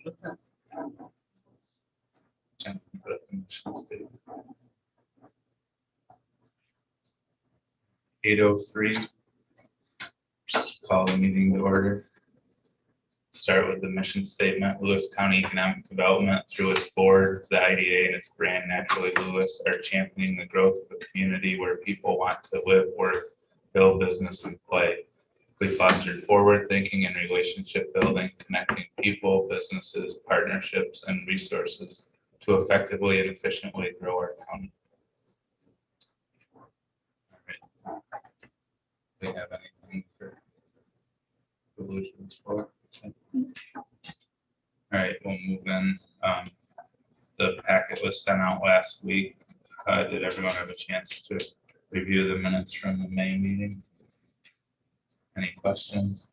(8:03). Call the meeting to order. Start with the mission statement. Lewis County Economic Development, through its board, the IDA, and its brand Naturally Lewis, are championing the growth of a community where people want to live, work, build business, and play. We fostered forward thinking and relationship building, connecting people, businesses, partnerships, and resources to effectively and efficiently grow our county. All right. Do we have anything for solutions for? All right, we'll move in. The packet was sent out last week. Did everyone have a chance to review the minutes from the May meeting? Any questions?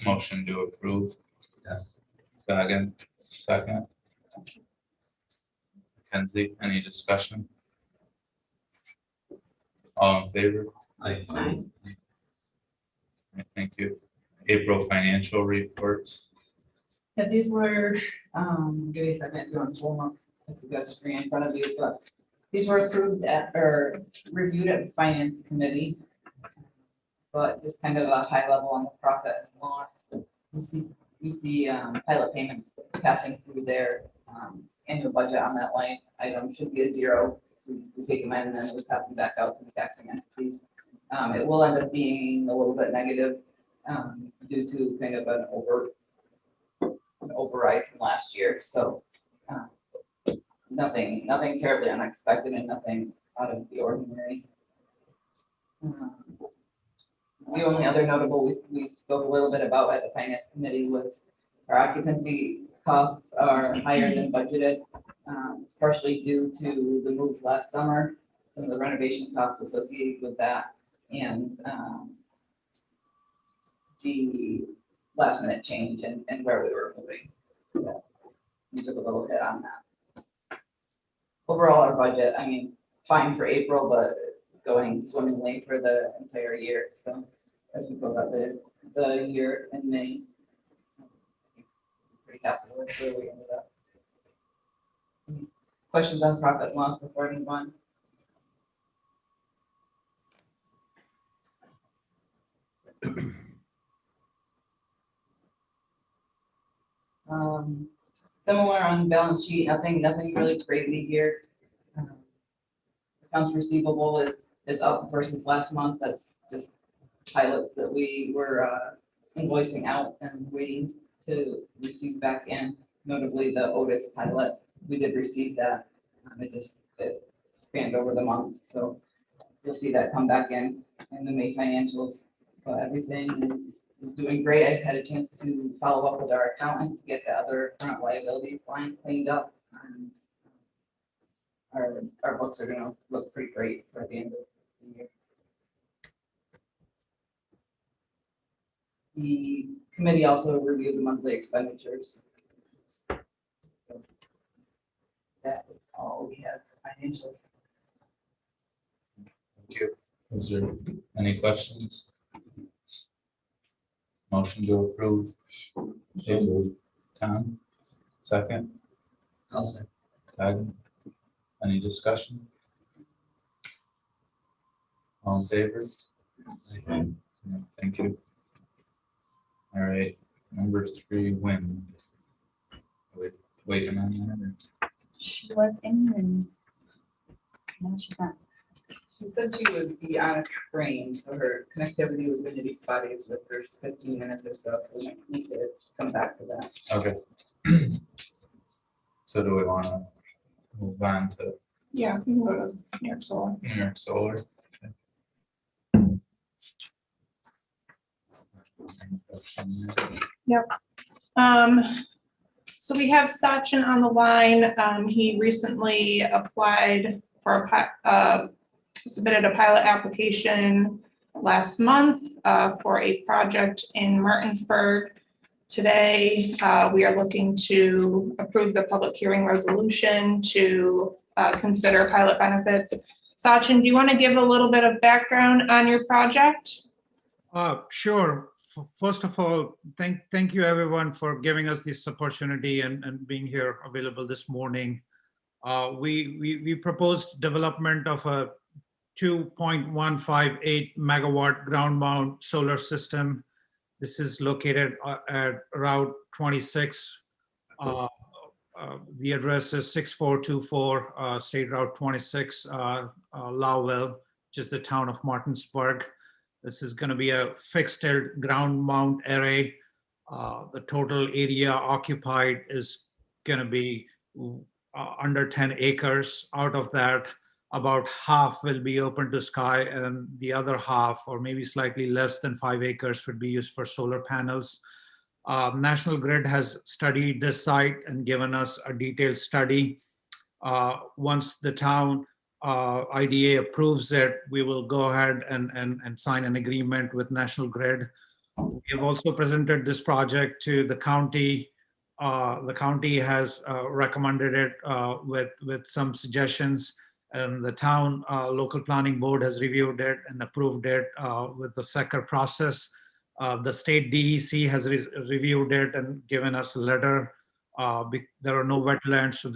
Motion to approve. Yes. Second. Mackenzie, any discussion? All in favor? Aye. Thank you. April financial reports. Yeah, these were, give me a second, you want to pull them up, if you've got a screen in front of you, but these were approved at, or reviewed at the finance committee. But just kind of a high level on the profit and loss. You see pilot payments passing through their annual budget on that line item should be a 0. So we take them in and then we pass them back out to the taxing entities. It will end up being a little bit negative due to kind of an override from last year. So nothing terribly unexpected and nothing out of the ordinary. The only other notable we spoke a little bit about at the finance committee was our occupancy costs are higher than budgeted, partially due to the move last summer, some of the renovation costs associated with that, and the last minute change and where we were moving. So we took a little hit on that. Overall, our budget, I mean, fine for April, but going swimmingly for the entire year. So as we go about the year in May, pretty happy with where we ended up. Any questions on profit and loss before I move on? Similar on balance sheet, nothing really crazy here. Accounts receivable is up versus last month. That's just pilots that we were invoicing out and waiting to receive back in, notably the Otis pilot. We did receive that. It spanned over the month, so you'll see that come back in the May financials. But everything is doing great. I had a chance to follow up with our accountant to get the other current liabilities line cleaned up, and our books are going to look pretty great for the end of the year. The committee also reviewed the monthly expenditures. So that is all we have for financials. Thank you. Is there any questions? Motion to approve. So moved. Tom, second. I'll say. Doug, any discussion? All in favor? Aye. Thank you. All right, number 3, Win. Waiting on that. She was in here and now she's not. She said she would be on a train, so her connectivity was going to be spotty for the first 15 minutes or so, so we might need to come back to that. Okay. So do we want to move on to Yeah, we can go to New York Solar. New York Solar? So we have Sachin on the line. He recently applied for submitted a pilot application last month for a project in Martinsburg. Today, we are looking to approve the public hearing resolution to consider pilot benefits. Sachin, do you want to give a little bit of background on your project? Sure. First of all, thank you everyone for giving us this opportunity and being here available this morning. We proposed development of a 2.158 megawatt ground mount solar system. This is located at Route 26. The address is 6424 State Route 26, Lowell, which is the town of Martinsburg. This is going to be a fixed tilt ground mount array. The total area occupied is going to be under 10 acres. Out of that, about half will be open to sky, and the other half, or maybe slightly less than 5 acres, would be used for solar panels. National Grid has studied this site and given us a detailed study. Once the town IDA approves it, we will go ahead and sign an agreement with National Grid. We have also presented this project to the county. The county has recommended it with some suggestions, and the town local planning board has reviewed it and approved it with the SECR process. The state DEC has reviewed it and given us a letter. There are no wetlands, so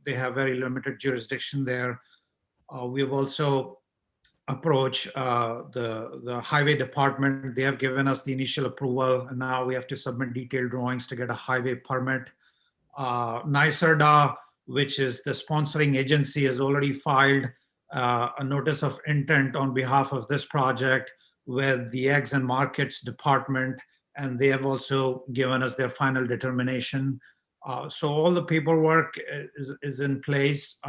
they have very limited jurisdiction there. We have also approached the highway department. They have given us the initial approval, and now we have to submit detailed drawings to get a highway permit. LCIDA, which is the sponsoring agency, has already filed a notice of intent on behalf of this project with the Eggs and Markets Department, and they have also given us their final determination. So all the paperwork is in place,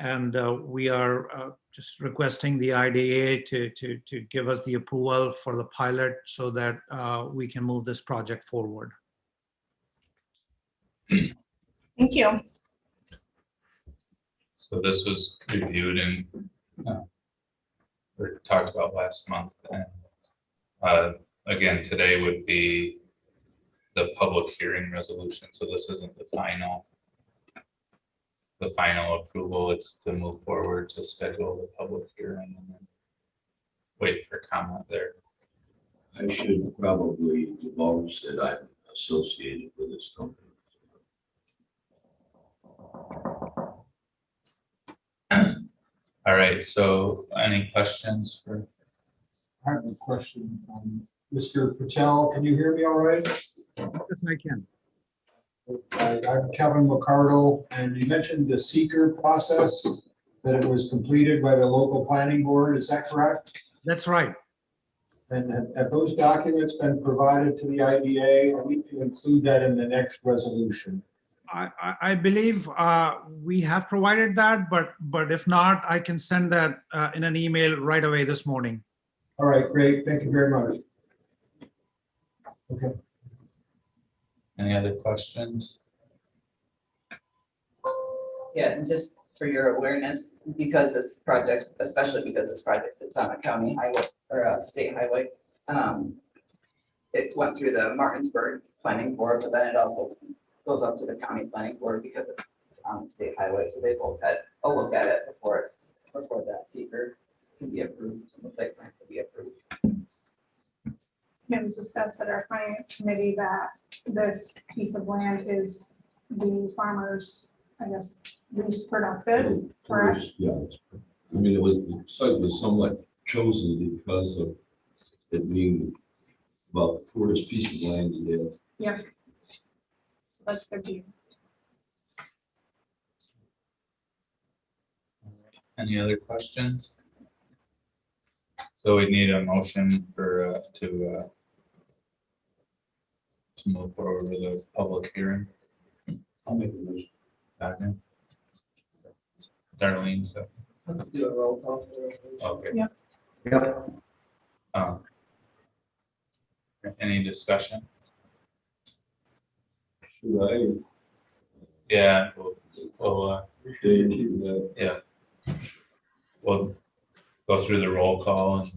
and we are just requesting the IDA to give us the approval for the pilot so that we can move this project forward. Thank you. So this was reviewed and or talked about last month. And again, today would be the public hearing resolution. So this isn't the final approval. It's to move forward to schedule the public hearing and then wait for comment there. I should probably divulge that I'm associated with this company. All right, so any questions for? I have a question. Mr. Patel, can you hear me all right? Yes, I can. I'm Kevin McCardle, and you mentioned the seeker process, that it was completed by the local planning board. Is that correct? That's right. And have those documents been provided to the IDA? I need to include that in the next resolution. I believe we have provided that, but if not, I can send that in an email right away this morning. All right, great. Thank you very much. Okay. Any other questions? Yeah, and just for your awareness, because this project, especially because this project sits on a county highway or a state highway, it went through the Martinsburg Planning Board, but then it also goes up to the county planning board because it's on the state highway. So they both had a look at it before that seeker can be approved. The site plan can be approved. It was discussed at our finance committee that this piece of land is the farmer's, I guess, least productive. Correct. Yeah, I mean, the site was somewhat chosen because of it being about the poorest piece of land you have. Yeah. That's good to you. Any other questions? So we need a motion for to move forward with a public hearing. I'll make the motion. Second. Darlene, so, Let's do a roll call for the resolution. okay. Yep. Yep. Any discussion? Should I? Yeah, we'll we'll go through the roll call and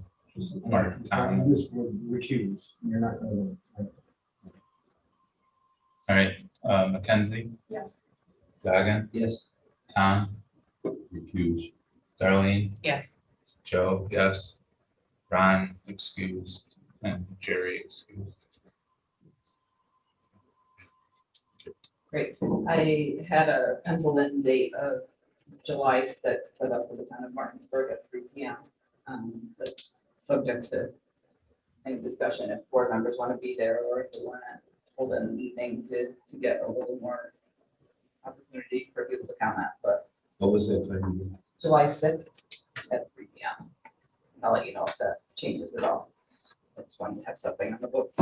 mark time. This would recuse. You're not going to. All right, Mackenzie, Yes. Gagan, Yes. Tom, Recuse. Darlene, Yes. Joe, yes. Ron, excused. And Jerry excused. Great. I had a pencil in date of July 6th set up for the town of Martinsburg at 3 p.m. That's subject to any discussion if board members want to be there or if they want to hold an evening to get a little more opportunity for people to comment, but What was that time? July 6th at 3 p.m. I'll let you know if that changes at all. I just wanted to have something on the books.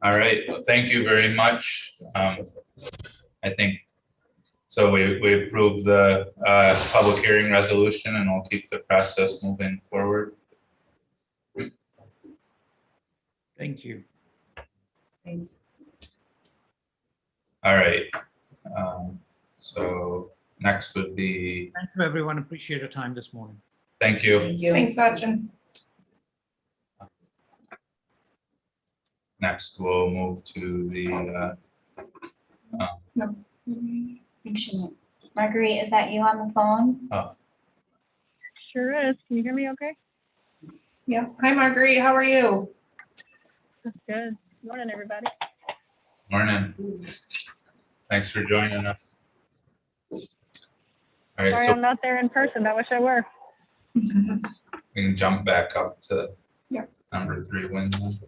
All right, well, thank you very much. I think, so we approved the public hearing resolution and we'll keep the process moving forward. Thank you. Thanks. All right. So next would be, Thank you, everyone. Appreciate your time this morning. thank you. Thank you. Thanks, Sachin. Next, we'll move to the, Marguerite, is that you on the phone? Sure is. Can you hear me okay? Yeah. Hi, Marguerite. How are you? That's good. Morning, everybody. morning. Thanks for joining us. All right, Sorry so I'm not there in person. I wish I were. we can jump back up to Yeah. number 3 Wyndham.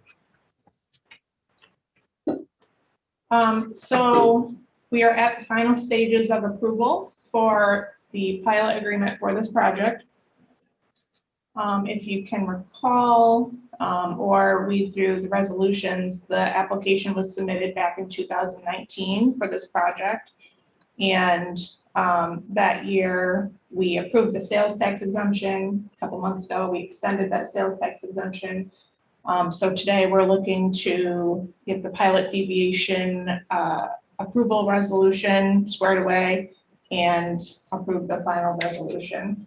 So we are at the final stages of approval for the pilot agreement for this project. If you can recall, or read through the resolutions, the application was submitted back in 2019 for this project. And that year, we approved the sales tax exemption. A couple months ago, we extended that sales tax exemption. So today we're looking to get the pilot deviation approval resolution squared away and approve the final resolution.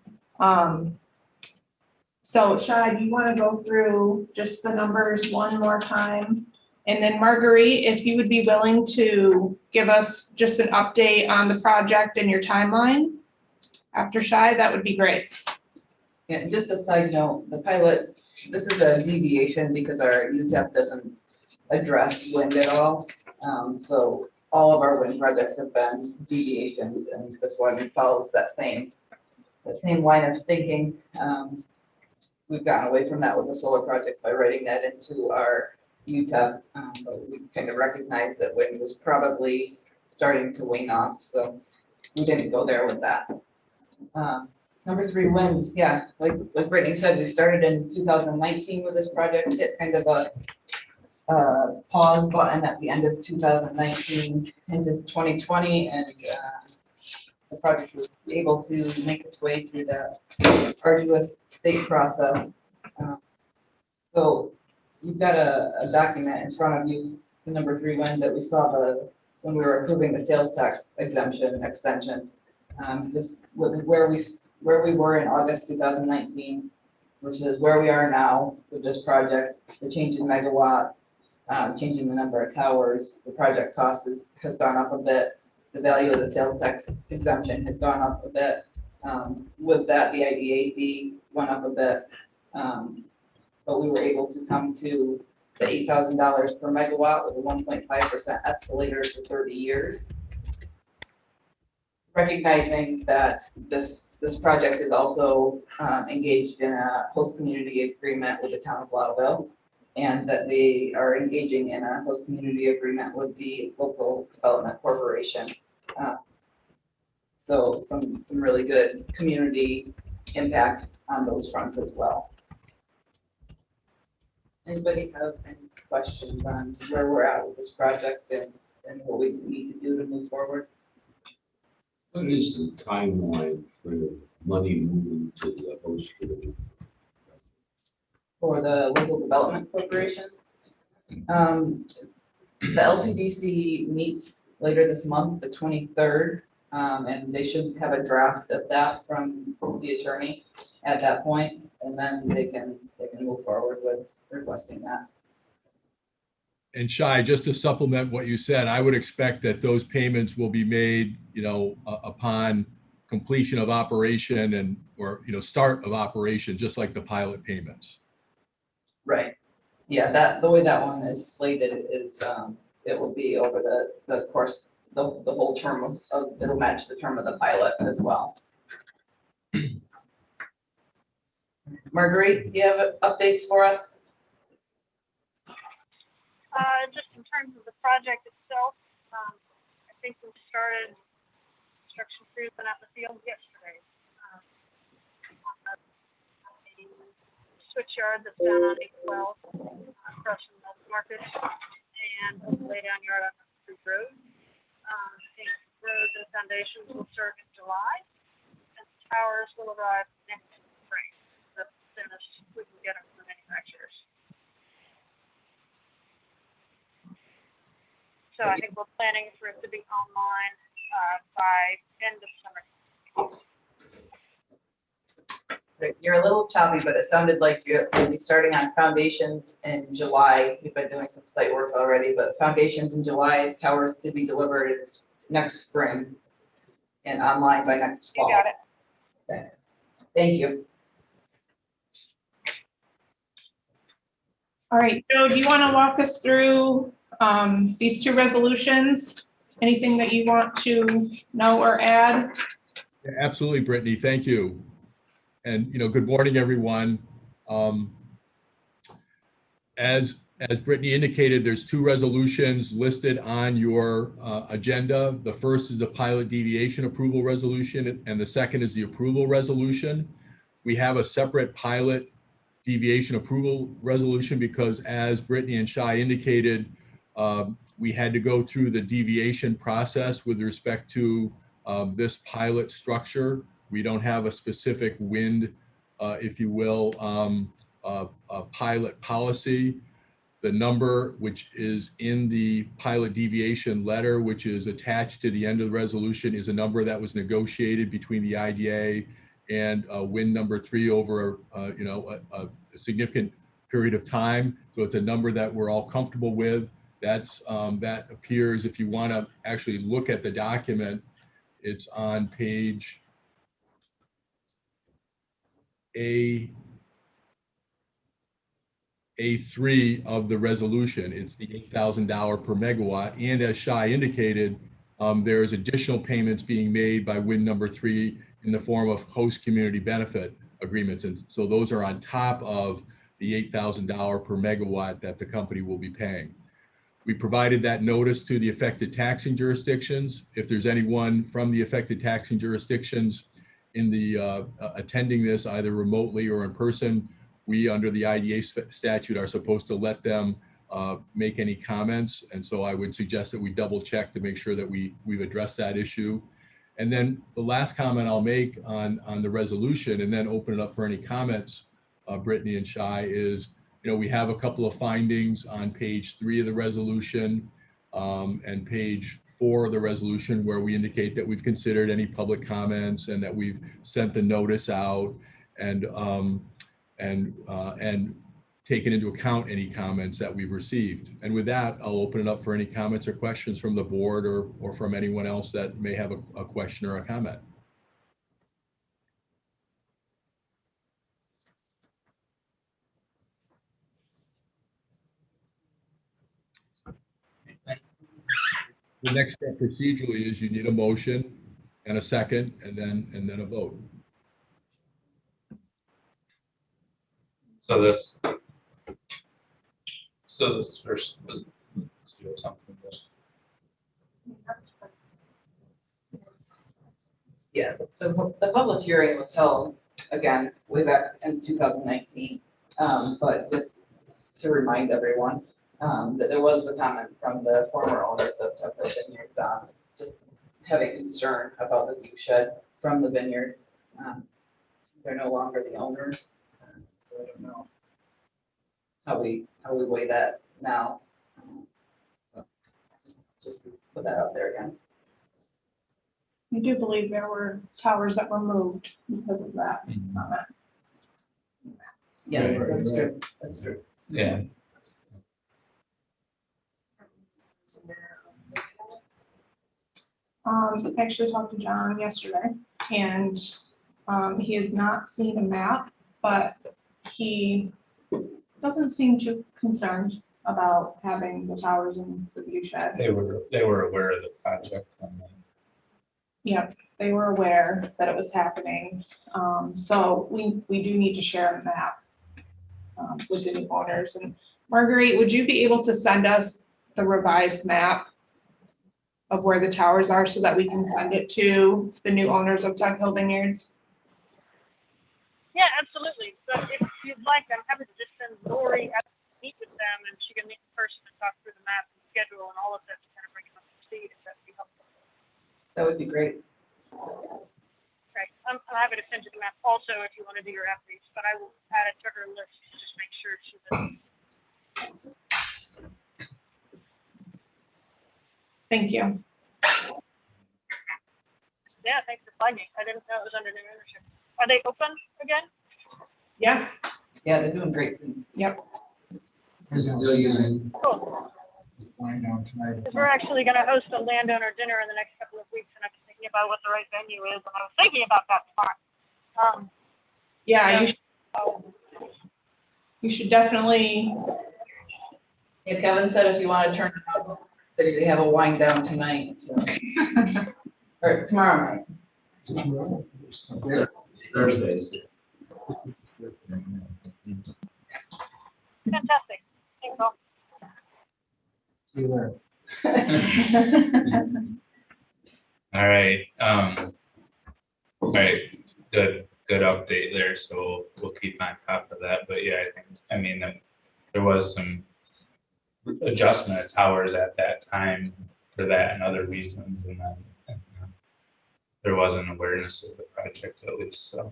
So Shai, do you want to go through just the numbers one more time? And then Marguerite, if you would be willing to give us just an update on the project and your timeline after Shai, that would be great. Yeah, just a side note, the pilot, this is a deviation because our UTEP doesn't address wind at all. So all of our wind projects have been deviations, and this one follows that same line of thinking. We've gotten away from that with the solar project by writing that into our UTEP, but we kind of recognized that wind was probably starting to wane off, so we didn't go there with that. Number 3, wind, yeah, like Brittany said, we started in 2019 with this project, hit kind of a pause button at the end of 2019 into 2020, and the project was able to make its way through the arduous state process. So you've got a document in front of you, the number 3 wind that we saw when we were approving the sales tax exemption extension. Just with where we were in August 2019 versus where we are now with this project, the change in megawatts, changing the number of towers, the project cost has gone up a bit. The value of the sales tax exemption has gone up a bit. With that, the IDA fee went up a bit. But we were able to come to the $8,000 per megawatt with a 1.5% escalator for 30 years. Recognizing that this project is also engaged in a host community agreement with the town of Blauville, and that they are engaging in a host community agreement with the local development corporation. So some really good community impact on those fronts as well. Anybody have any questions on where we're at with this project and what we need to do to move forward? What is the timeline for money moving to the host community? For the local development corporation? The LCDC meets later this month, the 23rd, and they should have a draft of that from the attorney at that point, and then they can move forward with requesting that. And Shai, just to supplement what you said, I would expect that those payments will be made, upon completion of operation and, or, start of operation, just like the pilot payments. Right. Yeah, that, the way that one is slated is, it will be over the course, the whole term of, it'll match the term of the pilot as well. Marguerite, do you have updates for us? Just in terms of the project itself, I think we started construction crews went out in the field yesterday. The switchyard that's down on 812 across from the market and lay down yard on the road. I think roads and foundations will start in July and towers will arrive next spring. That's the soonest we can get them from manufacturers. So I think we're planning for it to be online by end of summer. You're a little choppy, but it sounded like you'll be starting on foundations in July. You've been doing some site work already, but foundations in July, towers to be delivered next spring and online by next fall. You got it. Okay. Thank you. All right, Joe, do you want to walk us through these two resolutions? Anything that you want to know or add? Yeah, absolutely, Brittany. Thank you. And, good morning, everyone. As Brittany indicated, there's two resolutions listed on your agenda. The first is the pilot deviation approval resolution, and the second is the approval resolution. We have a separate pilot deviation approval resolution because, as Brittany and Shai indicated, we had to go through the deviation process with respect to this pilot structure. We don't have a specific wind, if you will, pilot policy. The number which is in the pilot deviation letter, which is attached to the end of the resolution, is a number that was negotiated between the IDA and wind number 3 over a significant period of time. So it's a number that we're all comfortable with. That appears, if you want to actually look at the document, it's on page A3 of the resolution. It's the $8,000 per megawatt. And as Shai indicated, there is additional payments being made by wind number 3 in the form of host community benefit agreements. And so those are on top of the $8,000 per megawatt that the company will be paying. We provided that notice to the affected taxing jurisdictions. If there's anyone from the affected taxing jurisdictions in the attending this either remotely or in person, we under the IDA statute are supposed to let them make any comments. And so I would suggest that we double check to make sure that we've addressed that issue. And then the last comment I'll make on the resolution and then open it up for any comments, Brittany and Shai, is we have a couple of findings on page 3 of the resolution and page 4 of the resolution where we indicate that we've considered any public comments and that we've sent the notice out and taken into account any comments that we've received. And with that, I'll open it up for any comments or questions from the board or from anyone else that may have a question or a comment. The next step procedurally is you need a motion and a second and then a vote. So this first was, do you have something? Yeah, the public hearing was held again way back in 2019. But just to remind everyone that there was the comment from the former owners of Tucker Vineyards on just having concern about the view shed from the vineyard. They're no longer the owners, so I don't know how we weigh that now. Just to put that out there again. I do believe there were towers that were moved because of that comment. Yeah, Right, that's right. true. That's true. Yeah. I actually talked to John yesterday, and he has not seen a map, but he doesn't seem too concerned about having the towers in the view shed. They were aware of the project. Yep, they were aware that it was happening. So we do need to share a map with the new owners. And Marguerite, would you be able to send us the revised map of where the towers are so that we can send it to the new owners of Tug Hill Vineyards? Yeah, absolutely. So if you'd like, I'm happy to just send Lori out to meet with them, and she can meet in person and talk through the map and schedule and all of that to kind of bring them up to speed, if that'd be helpful. That would be great. Right. I'm happy to send you the map also if you want to do your outreach, but I will add it to her list to just make sure she does. Thank you. Yeah, thanks for flagging. I didn't know it was under new ownership. Are they open again? Yeah, Yeah, they're doing great things. yep. Still using, Cool. Wind down tonight. Because we're actually going to host a landowner dinner in the next couple of weeks, and I'm thinking about what the right venue is, and I was thinking about that spot. Yeah, So, you should definitely, Yeah, Kevin said if you want to turn it up, that you have a wind down tonight. So. Or tomorrow night. Thursdays. fantastic. Thanks all. See you there. All right, good update there, so we'll keep on top of that, but yeah, I mean, that there was some adjustment of towers at that time for that and other reasons, and then there was an awareness of the project at least, so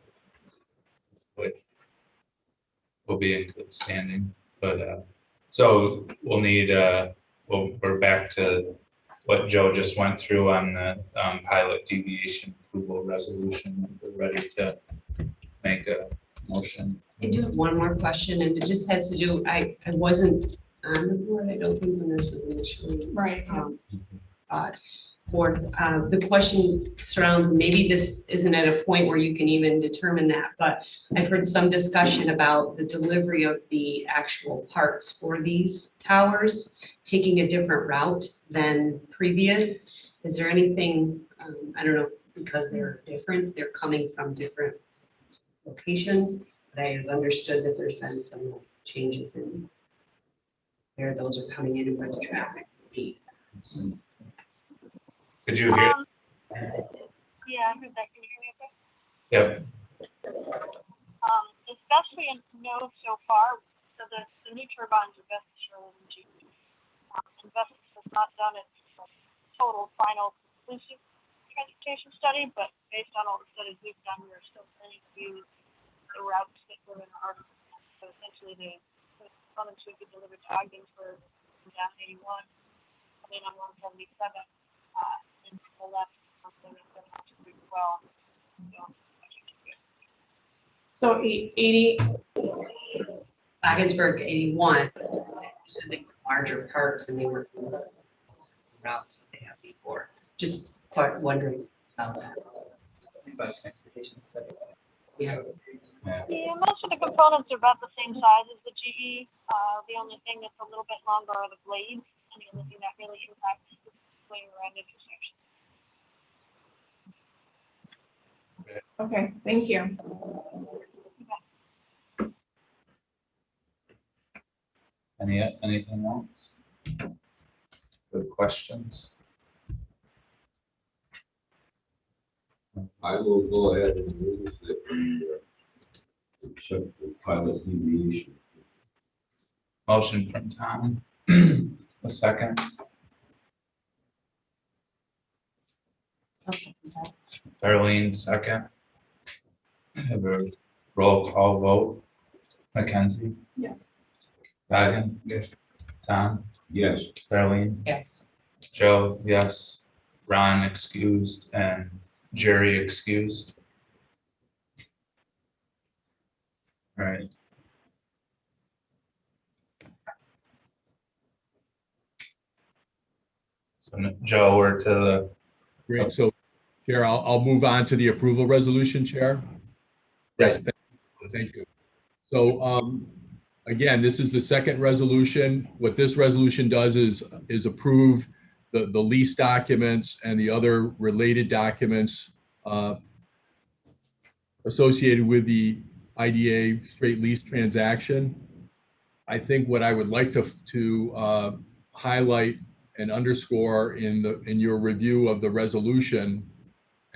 we'll be in good standing, but so we'll need, we're back to what Joe just went through on the pilot deviation approval resolution. We're ready to make a motion. I do have one more question, and it just has to do, I wasn't on the board, I don't think, when this was initially right. forth. The question surrounds, maybe this isn't at a point where you can even determine that, but I've heard some discussion about the delivery of the actual parts for these towers taking a different route than previous. Is there anything, I don't know, because they're different, they're coming from different locations, but I have understood that there's been some changes in where those are coming in and where the traffic will be. Could you hear? Yeah, I heard that. Can you hear me okay? Yep. As best we know so far, so the new turbines are best assured in GE. Investors has not done its total final conclusive transportation study, but based on all the studies we've done, we are still planning to use the routes that were in our. So essentially, the components would be delivered to Ogdensburg from down 81, coming on 177, and to the left, something that's going to have to do well. So 80, Ogdensburg 81, I think larger parts and they were routes that they have before. Just quite wondering about that. About transportation study. Yeah. Yeah, most of the components are about the same size as the GE. The only thing that's a little bit longer are the blades, and the only thing that really impacts the swing around intersection. okay, thank you. Anything else? Good questions? I will go ahead and move that we accept the pilot deviation. Motion from Tom. A second. Darlene, second. Have a roll call vote. Mackenzie, Yes. Megan, yes. Tom, Yes. Darlene, Yes. Joe, yes. Ron excused and Jerry excused. All right. So Joe, we're to the Great. So, Chair, I'll move on to the approval resolution, Chair. Yes. Thank you. So, again, this is the second resolution. What this resolution does is approve the lease documents and the other related documents associated with the IDA straight lease transaction. I think what I would like to highlight and underscore in your review of the resolution,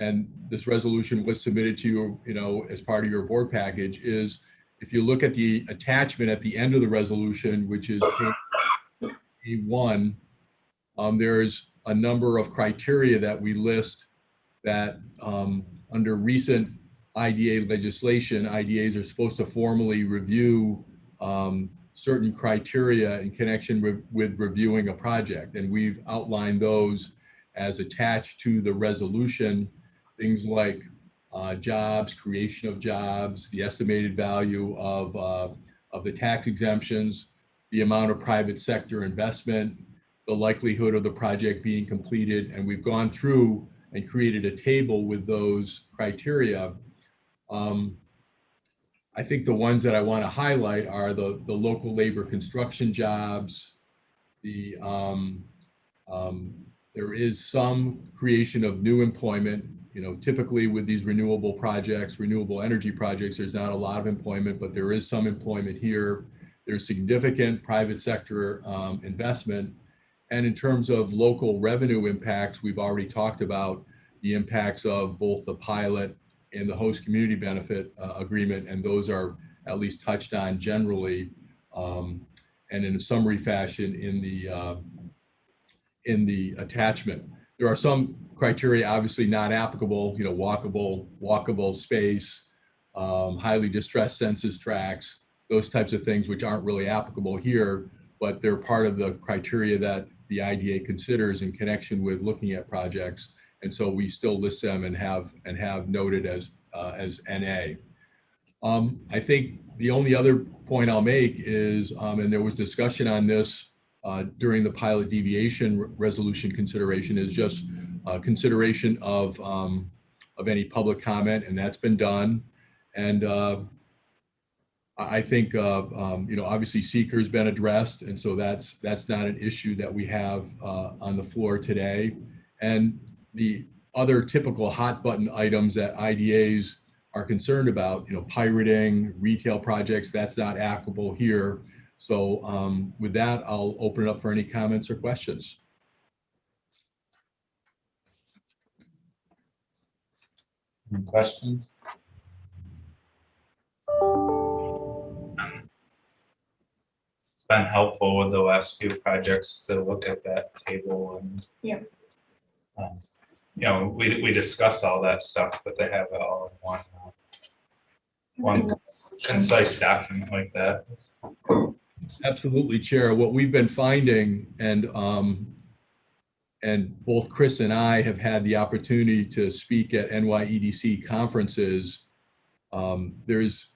and this resolution was submitted to you, as part of your board package, is if you look at the attachment at the end of the resolution, which is page A1, there's a number of criteria that we list that under recent IDA legislation, IDAs are supposed to formally review certain criteria in connection with reviewing a project. And we've outlined those as attached to the resolution, things like jobs, creation of jobs, the estimated value of the tax exemptions, the amount of private sector investment, the likelihood of the project being completed. And we've gone through and created a table with those criteria. I think the ones that I want to highlight are the local labor construction jobs. There is some creation of new employment. Typically with these renewable projects, renewable energy projects, there's not a lot of employment, but there is some employment here. There's significant private sector investment. And in terms of local revenue impacts, we've already talked about the impacts of both the pilot and the host community benefit agreement, and those are at least touched on generally and in a summary fashion in the attachment. There are some criteria obviously not applicable, walkable space, highly distressed census tracts, those types of things which aren't really applicable here, but they're part of the criteria that the IDA considers in connection with looking at projects. And so we still list them and have noted as NA. I think the only other point I'll make is, and there was discussion on this during the pilot deviation resolution consideration, is just consideration of any public comment, and that's been done. And I think obviously seeker's been addressed, and so that's not an issue that we have on the floor today. And the other typical hot button items that IDAs are concerned about, pirating, retail projects, that's not applicable here. So with that, I'll open it up for any comments or questions. Any questions? It's been helpful with the last few projects to look at that table and Yeah. We discuss all that stuff, but they have it all in one concise document like that. Absolutely, Chair. What we've been finding, and both Chris and I have had the opportunity to speak at NYEDC conferences, there's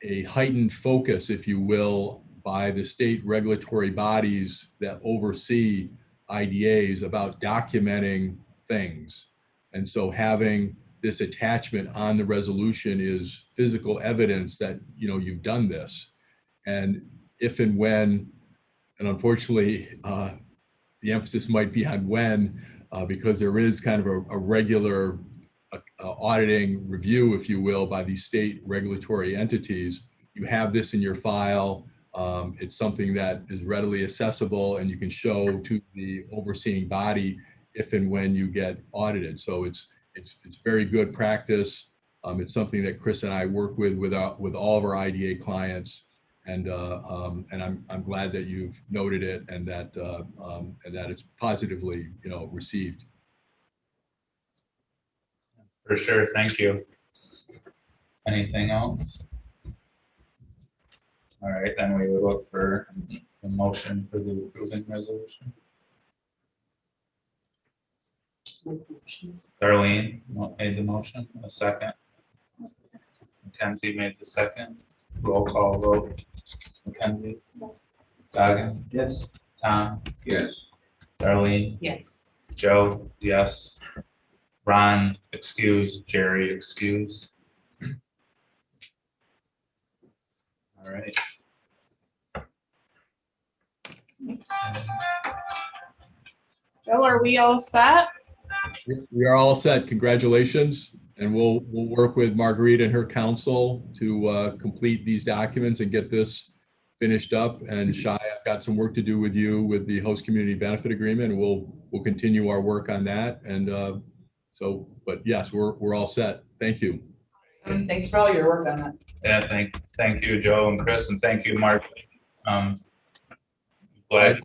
a heightened focus, if you will, by the state regulatory bodies that oversee IDAs about documenting things. And so having this attachment on the resolution is physical evidence that you've done this. And if and when, and unfortunately the emphasis might be on when, because there is kind of a regular auditing review, if you will, by these state regulatory entities, you have this in your file. It's something that is readily accessible and you can show to the overseeing body if and when you get audited. So it's very good practice. It's something that Chris and I work with all of our IDA clients, and I'm glad that you've noted it and that it's positively received. For sure, thank you. Anything else? All right, then we would look for a motion for the approving resolution. Darlene made the motion, a second. Mackenzie made the second. Roll call vote. Mackenzie? Yes. Goggin? Yes. Tom? Yes. Darlene? Yes. Joe, yes. Ron, excused. Jerry, excused. All right. Joe, are we all set? We are all set. Congratulations. And we'll work with Marguerite and her counsel to complete these documents and get this finished up. And Shai, I've got some work to do with you with the host community benefit agreement. And we'll continue our work on that. And but yes, we're all set. Thank you. Thanks for all your work on that. Yeah, thank you, Joe and Chris, and thank you, Mark. Glad.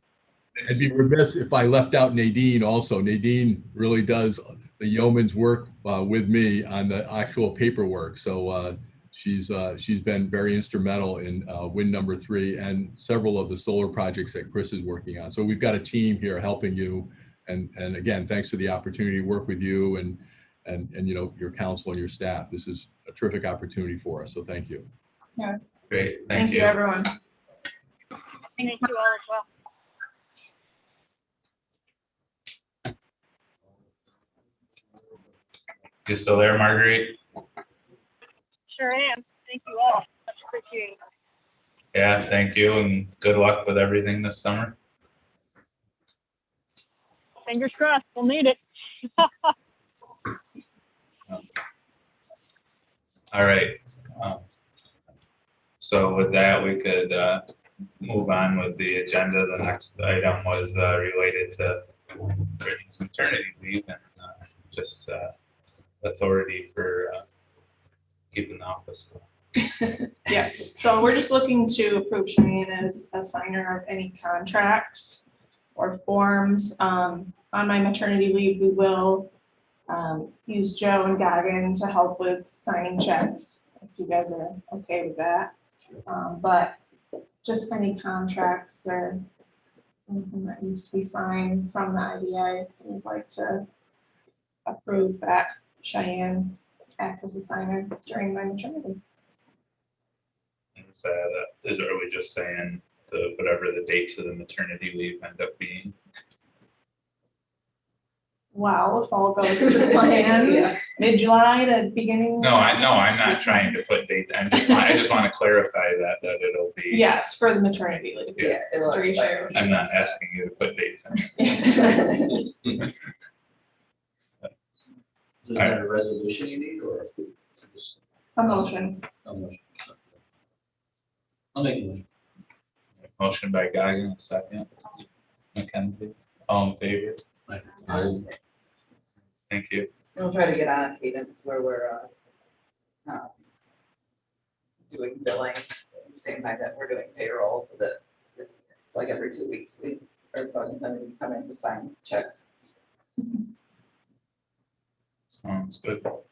I'd be remiss if I left out Nadine also. Nadine really does the yeoman's work with me on the actual paperwork. So she's been very instrumental in win number 3 and several of the solar projects that Chris is working on. So we've got a team here helping you. And again, thanks for the opportunity to work with you and you know, your counsel and your staff. This is a terrific opportunity for us. So thank you. Yeah. Great. Thank you, everyone. Thank you all as well. You still there, Marguerite? Sure am. Thank you all. Much appreciated. Yeah, thank you, and good luck with everything this summer. Fingers crossed. We'll need it. All right. So with that, we could move on with the agenda. The next item was related to Brittany's maternity leave and just authority for keeping the office. Yes, so we're just looking to approve Cheyenne as a signer of any contracts or forms. On my maternity leave, we will use Joe and Goggin to help with signing checks, if you guys are okay with that. But just any contracts or anything that needs to be signed from the IDA, we'd like to approve that Cheyenne act as a signer during my maternity. And are we just saying whatever the dates of the maternity leave end up being? Wow, if all goes to plan, Yeah. mid-July to beginning. No, I know, I'm not trying to put dates. I just want to clarify that it'll be. Yes, for the maternity leave. Yeah. It'll expire. I'm not asking you to put dates in. Is there a resolution you need or? just A motion. a motion? I'll make a motion. Motion by Goggin, second. Mackenzie, all in favor? Thank you. We'll try to get on a cadence where we're doing billings at the same time that we're doing payroll, so that it's like every 2 weeks we are going to come in to sign checks. Sounds good. All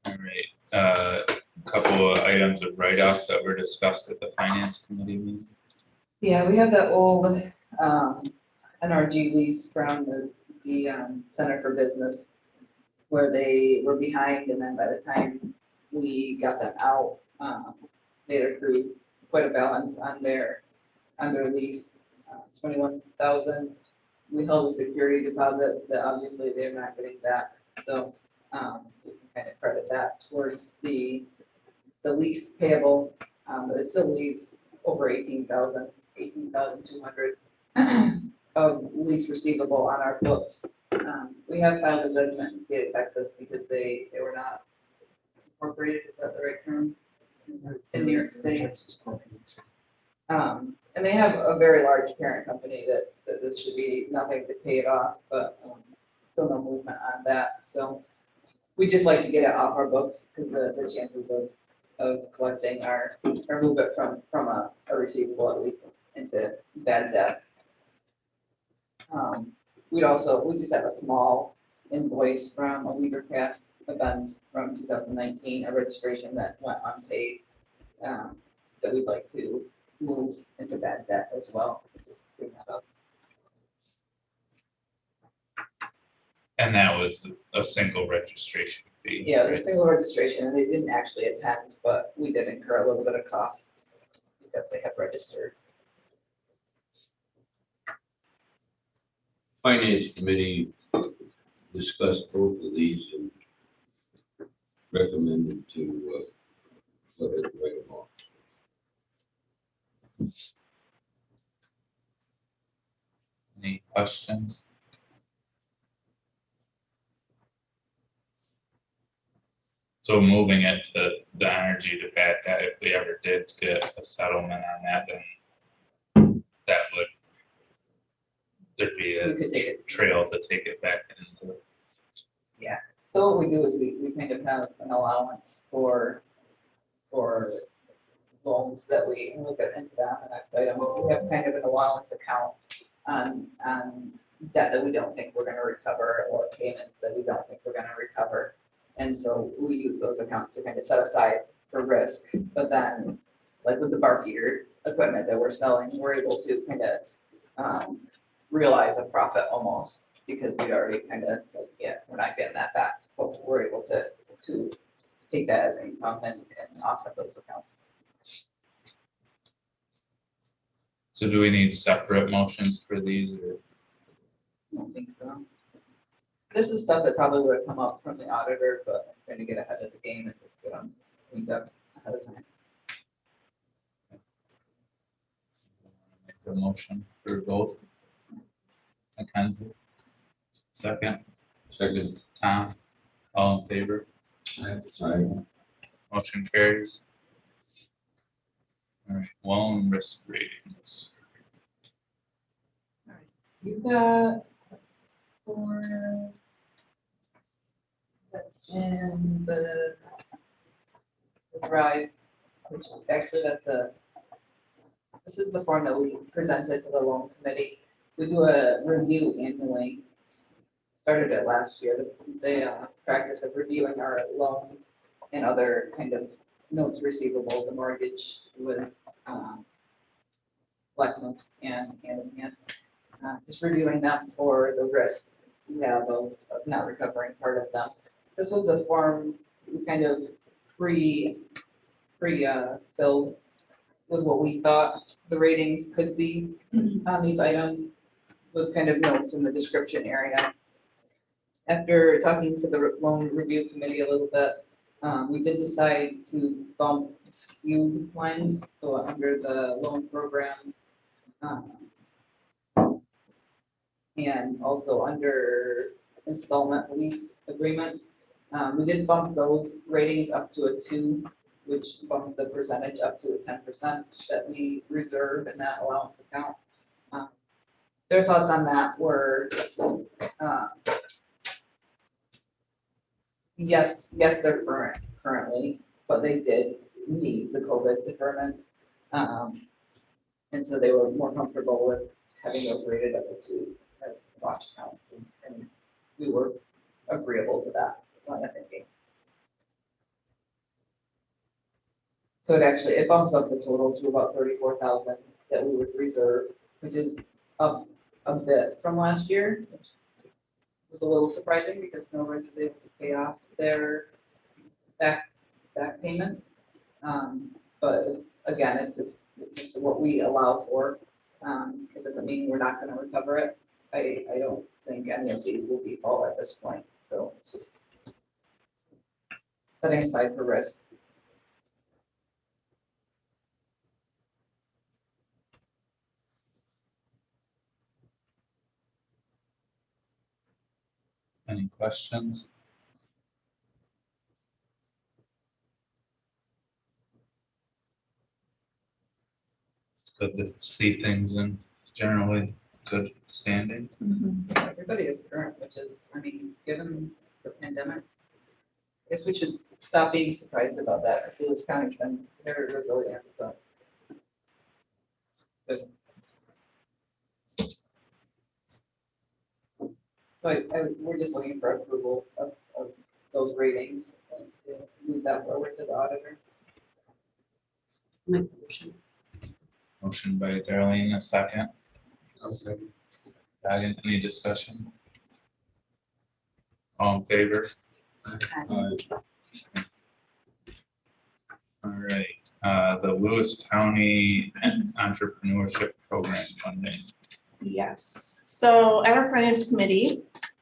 right, a couple of items of write-offs that were discussed at the finance committee meeting. Yeah, we have that old NRG lease from the Center for Business where they were behind, and then by the time we got them out, they had accrued quite a balance on their lease, 21,000. We held a security deposit that obviously they're not getting back, so we can kind of credit that towards the lease payable, but it still leaves over 18,200 of lease receivable on our books. We have filed a judgment in the state of Texas because they were not incorporated, is that the right term? In New York State. And they have a very large parent company that this should be nothing to pay it off, but still no movement on that. So we just like to get it off our books because the chances of collecting or move it from a receivable at least into bad debt. We just have a small invoice from a LeaderCast event from 2019, a registration that went unpaid, that we'd like to move into bad debt as well. Just bring that up. And that was a single registration fee. Yeah, the right? single registration, and they didn't actually attend, but we did incur a little bit of costs because they had registered. Finance Committee discussed both of these and recommended to go ahead and write them off. Any questions? So moving it to the energy to bad debt, if we ever did get a settlement on that, then that would, there'd be We could take a it. trail to take it back into. So what we do is we kind of have an allowance for loans that we'll get into that on the next item. We have kind of an allowance account on debt that we don't think we're gonna recover or payments that we don't think we're gonna recover. And so we use those accounts to kind of set aside for risk, but then like with the bar heater equipment that we're selling, we're able to kind of realize a profit almost because we already kind of, like, yeah, we're not getting that back, but we're able to take that as income and offset those accounts. So do we need separate motions for these or? I don't think so. This is stuff that probably would have come up from the auditor, but I'm trying to get ahead of the game and just get them cleaned up ahead of time. Make the motion for both? Mackenzie? Second, Second, Tom, all in favor? I, Motion carries. All right, loan risk ratings. You got for that's in the drive, which actually this is the form that we presented to the loan committee. We do a review annually. Started it last year, the practice of reviewing our loans and other kind of notes receivable, the mortgage with Black Notes and hand in hand. Just reviewing them for the risk we have of not recovering part of them. This was the form we kind of filled with what we thought the ratings could be on these items with kind of notes in the description area. After talking to the loan review committee a little bit, we did decide to bump skewed lines. So under the loan program, and also under installment lease agreements, we did bump those ratings up to a 2, which bumped the percentage up to a 10% that we reserve in that allowance account. Their thoughts on that were, yes, they're currently, but they did need the COVID deferments. And so they were more comfortable with having those rated as a 2 as watch counts, and we were agreeable to that line of thinking. So it bumps up the total to about 34,000 that we would reserve, which is up a bit from last year, which was a little surprising because Snowbridge was able to pay off their back payments. But it's just what we allow for. It doesn't mean we're not going to recover it. I don't think any of these will default at this point. So it's just setting aside for risk. Any questions? It's good to see things in generally good standing. Everybody is current, which is, I mean, given the pandemic, I guess we should stop being surprised about that. I feel this county's been very resilient, but. Good. So we're just looking for approval of those ratings and to move that forward to the auditor. Make the motion. Motion by Darlene, a second. okay. Any discussion? All in favor? All right, the Lewis County Entrepreneurship Program funding. Yes, so at our finance committee,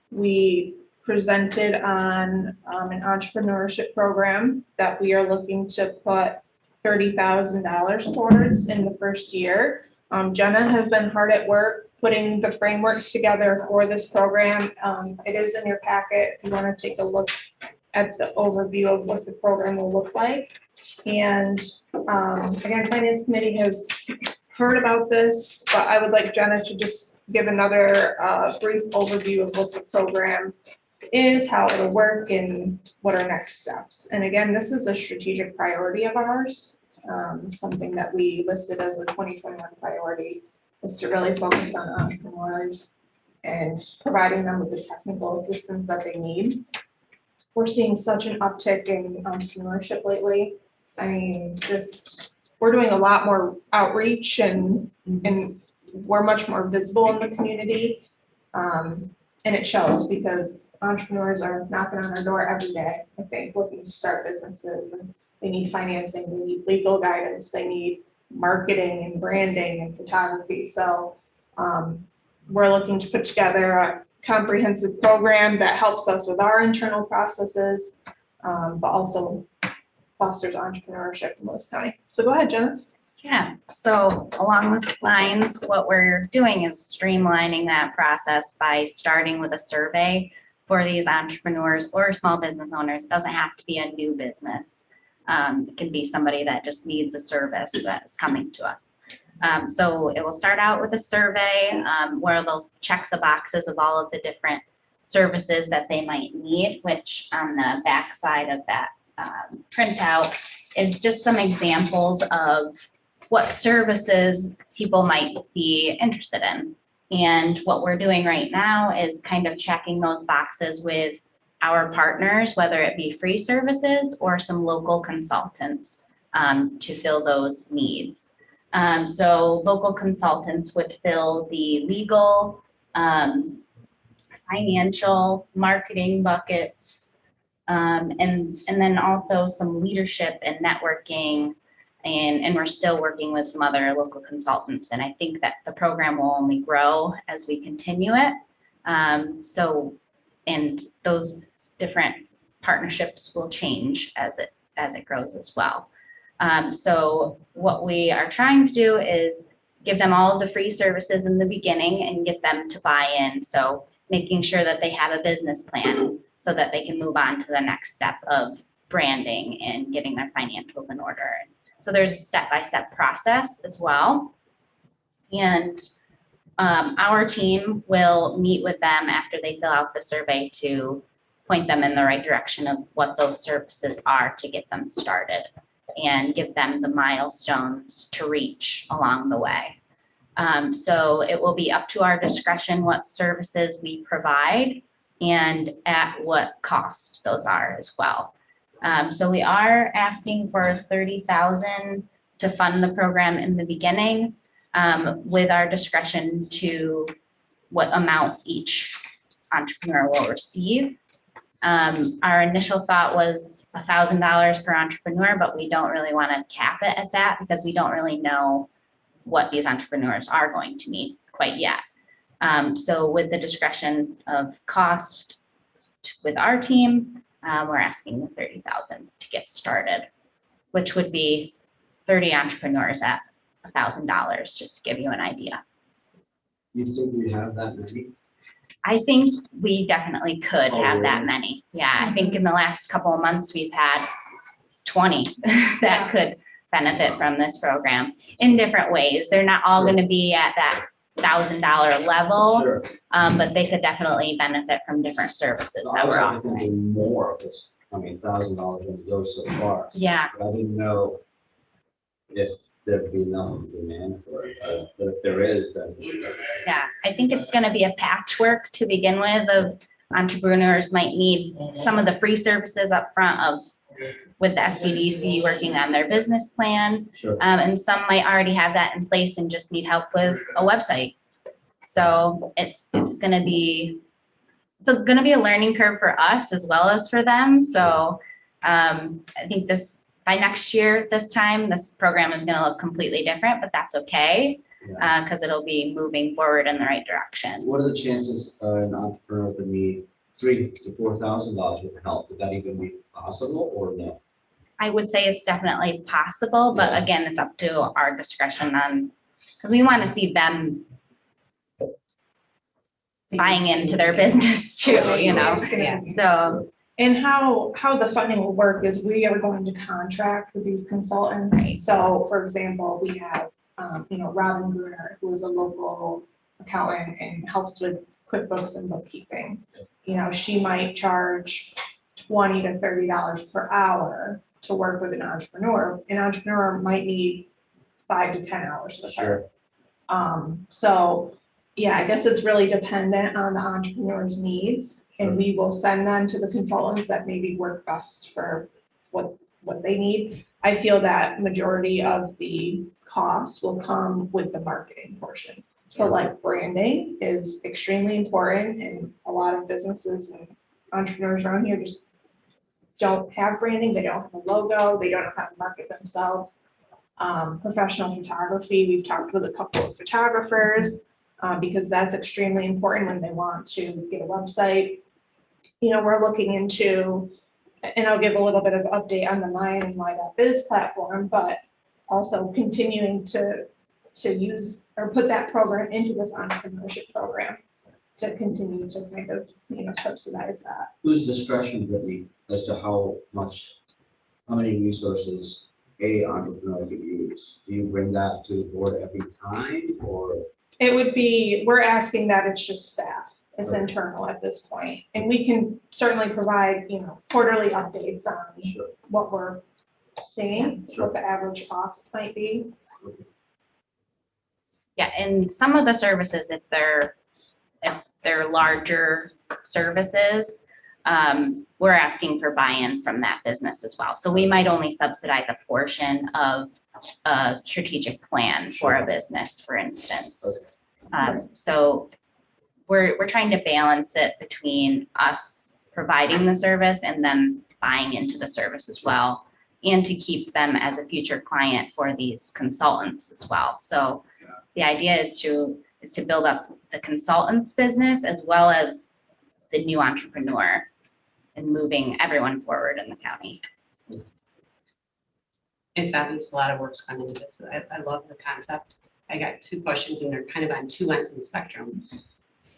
we presented on an entrepreneurship program that we are looking to put $30,000 towards in the first year. Jenna has been hard at work putting the framework together for this program. It is in your packet if you want to take a look at the overview of what the program will look like. And again, finance committee has heard about this, but I would like Jenna to just give another brief overview of what the program is, how it'll work, and what are next steps. And again, this is a strategic priority of ours, something that we listed as a 2021 priority, is to really focus on entrepreneurs and providing them with the technical assistance that they need. We're seeing such an uptick in entrepreneurship lately. I mean, we're doing a lot more outreach and we're much more visible in the community. And it shows because entrepreneurs are knocking on our door every day, I think, looking to start businesses, and they need financing, they need legal guidance, they need marketing and branding and photography. So we're looking to put together a comprehensive program that helps us with our internal processes, but also fosters entrepreneurship in Lewis County. So go ahead, Jenna. Yeah, so along those lines, what we're doing is streamlining that process by starting with a survey for these entrepreneurs or small business owners. It doesn't have to be a new business. It can be somebody that just needs a service that's coming to us. So it will start out with a survey where they'll check the boxes of all of the different services that they might need, which on the back side of that printout is just some examples of what services people might be interested in. And what we're doing right now is kind of checking those boxes with our partners, whether it be free services or some local consultants to fill those needs. So local consultants would fill the legal, financial, marketing buckets, and then also some leadership and networking. And we're still working with some other local consultants. And I think that the program will only grow as we continue it. And those different partnerships will change as it grows as well. So what we are trying to do is give them all of the free services in the beginning and get them to buy in. So making sure that they have a business plan so that they can move on to the next step of branding and getting their financials in order. So there's a step-by-step process as well. And our team will meet with them after they fill out the survey to point them in the right direction of what those services are to get them started and give them the milestones to reach along the way. So it will be up to our discretion what services we provide and at what cost those are as well. So we are asking for $30,000 to fund the program in the beginning, with our discretion to what amount each entrepreneur will receive. Our initial thought was $1,000 per entrepreneur, but we don't really want to cap it at that because we don't really know what these entrepreneurs are going to need quite yet. So with the discretion of cost with our team, we're asking the $30,000 to get started, which would be 30 entrepreneurs at $1,000, just to give you an idea. You think we have that many? I think we definitely could have that many. Yeah, I think in the last couple of months, we've had 20 that could benefit from this program in different ways. They're not all going to be at that $1,000 level, Sure. But they could definitely benefit from different services that we're offering. Thinking more of this, I mean, $1,000 when it goes so far. Yeah, But I didn't know if there'd be enough demand for it, but if there is, then. yeah. I think it's going to be a patchwork to begin with of entrepreneurs might need some of the free services up front of with the SBDC working on their business plan. Sure. And some might already have that in place and just need help with a website. So it's going to be a learning curve for us as well as for them. So I think by next year, this time, this program is going to look completely different, but that's okay. because it'll be moving forward in the right direction. What are the chances an entrepreneur would need $3,000 to $4,000 with help? Would that even be possible or no? I would say it's definitely possible, but Yeah. again, it's up to our discretion on, because we want to see them buying into their business too, you know? Yeah. So, And how the funding will work is we are going to contract with these consultants. So for example, we have, Robin Gruner, who is a local accountant and helps with QuickBooks and bookkeeping. She might charge $20 to $30 per hour to work with an entrepreneur. An entrepreneur might need 5 to 10 hours with her. So yeah, I guess it's really dependent on the entrepreneur's needs, and we will send them to the consultants that maybe work best for what they need. I feel that majority of the costs will come with the marketing portion. So like branding is extremely important, and a lot of businesses and entrepreneurs around here just don't have branding. They don't have a logo. They don't know how to market themselves. Professional photography, we've talked with a couple of photographers, because that's extremely important when they want to get a website. We're looking into, and I'll give a little bit of update on the Lion and Why That Biz platform, but also continuing to use or put that program into this entrepreneurship program to continue to kind of, subsidize that. Whose discretion would be as to how many resources a entrepreneur could use? Do you bring that to the board every time or? It would be, we're asking that it's just staff. It's Okay. internal at this point. And we can certainly provide, quarterly updates on Sure. what we're seeing, Sure. what the average cost might be. yeah, and some of the services, if they're larger services, we're asking for buy-in from that business as well. So we might only subsidize a portion of a strategic plan for a business, for instance. So we're trying to balance it between us providing the service and them buying into the service as well, and to keep them as a future client for these consultants as well. So the idea is to build up the consultants business as well as the new entrepreneur and moving everyone forward in the county. It's obvious a lot of work's gone into this. I love the concept. I got two questions and they're kind of on two ends of the spectrum.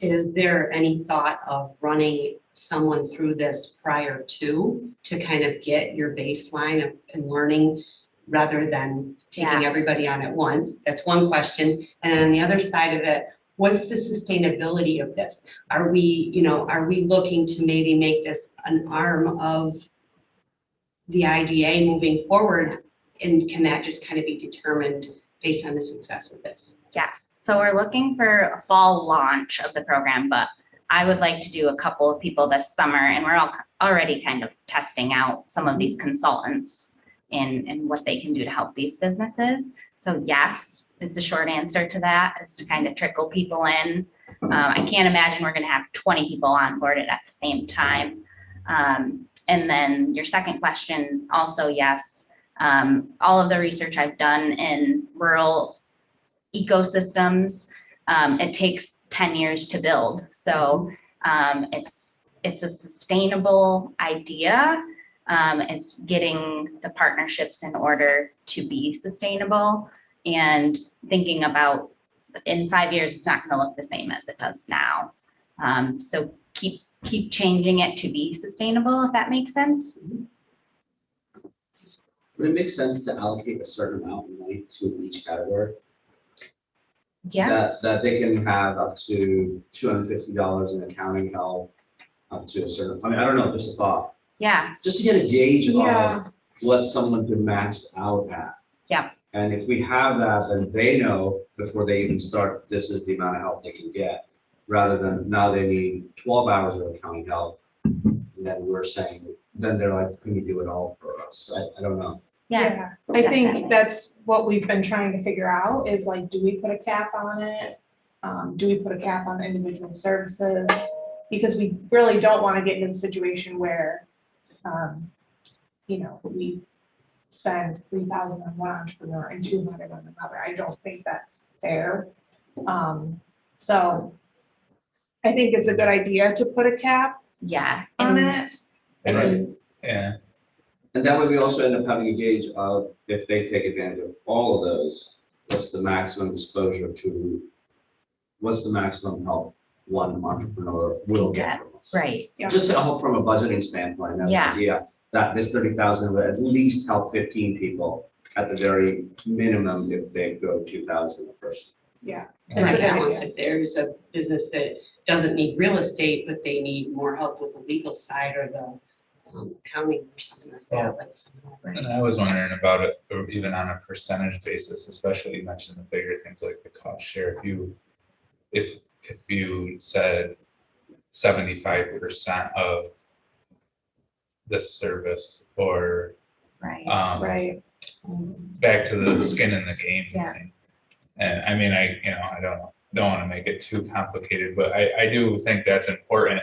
Is there any thought of running someone through this prior to kind of get your baseline and learning rather than taking everybody on at once? That's one question. And then on the other side of it, what's the sustainability of this? Are we looking to maybe make this an arm of the IDA moving forward? And can that just kind of be determined based on the success of this? Yes, so we're looking for a fall launch of the program, but I would like to do a couple of people this summer, and we're already kind of testing out some of these consultants and what they can do to help these businesses. So yes, is the short answer to that, is to kind of trickle people in. I can't imagine we're gonna have 20 people onboarded at the same time. And then your second question, also yes. All of the research I've done in rural ecosystems, it takes 10 years to build. So it's a sustainable idea. It's getting the partnerships in order to be sustainable and thinking about in 5 years, it's not going to look the same as it does now. So keep changing it to be sustainable, if that makes sense. Would it make sense to allocate a certain amount of money to each category? Yeah. That they can have up to $250 in accounting help, up to a certain, I don't know, just a thought. Yeah. Just to get a gauge Yeah. of what someone can max out at. Yeah. And if we have that, then they know before they even start, this is the amount of help they can get, rather than now they need 12 hours of accounting help. And then we're saying, then they're like, can you do it all for us? I don't know. Yeah. I think Definitely. that's what we've been trying to figure out is like, do we put a cap on it? Do we put a cap on individual services? Because we really don't want to get into the situation where, we spend 3,000 on one entrepreneur and 200 on another. I don't think that's fair. So I think it's a good idea to put a cap Yeah. on And it. And, yeah, And that way we also end up having a gauge of if they take advantage of all of those, what's the maximum exposure to, what's the maximum help one entrepreneur will get from us. right, Yeah. Just to help from a budgeting standpoint, that Yeah. idea that this 30,000 would at least help 15 people at the very minimum if they go 2,000 a person. Yeah. And It's a I good balance idea. if there's a business that doesn't need real estate, but they need more help with the legal side or the accounting or something like that. Like something and I was wondering about it, or even on a percentage basis, especially you mentioned the bigger things like the cost share. If you said 75% of the service, or right. Right. back to the skin in the game Yeah. thing. And I mean, I don't want to make it too complicated, but I do think that's important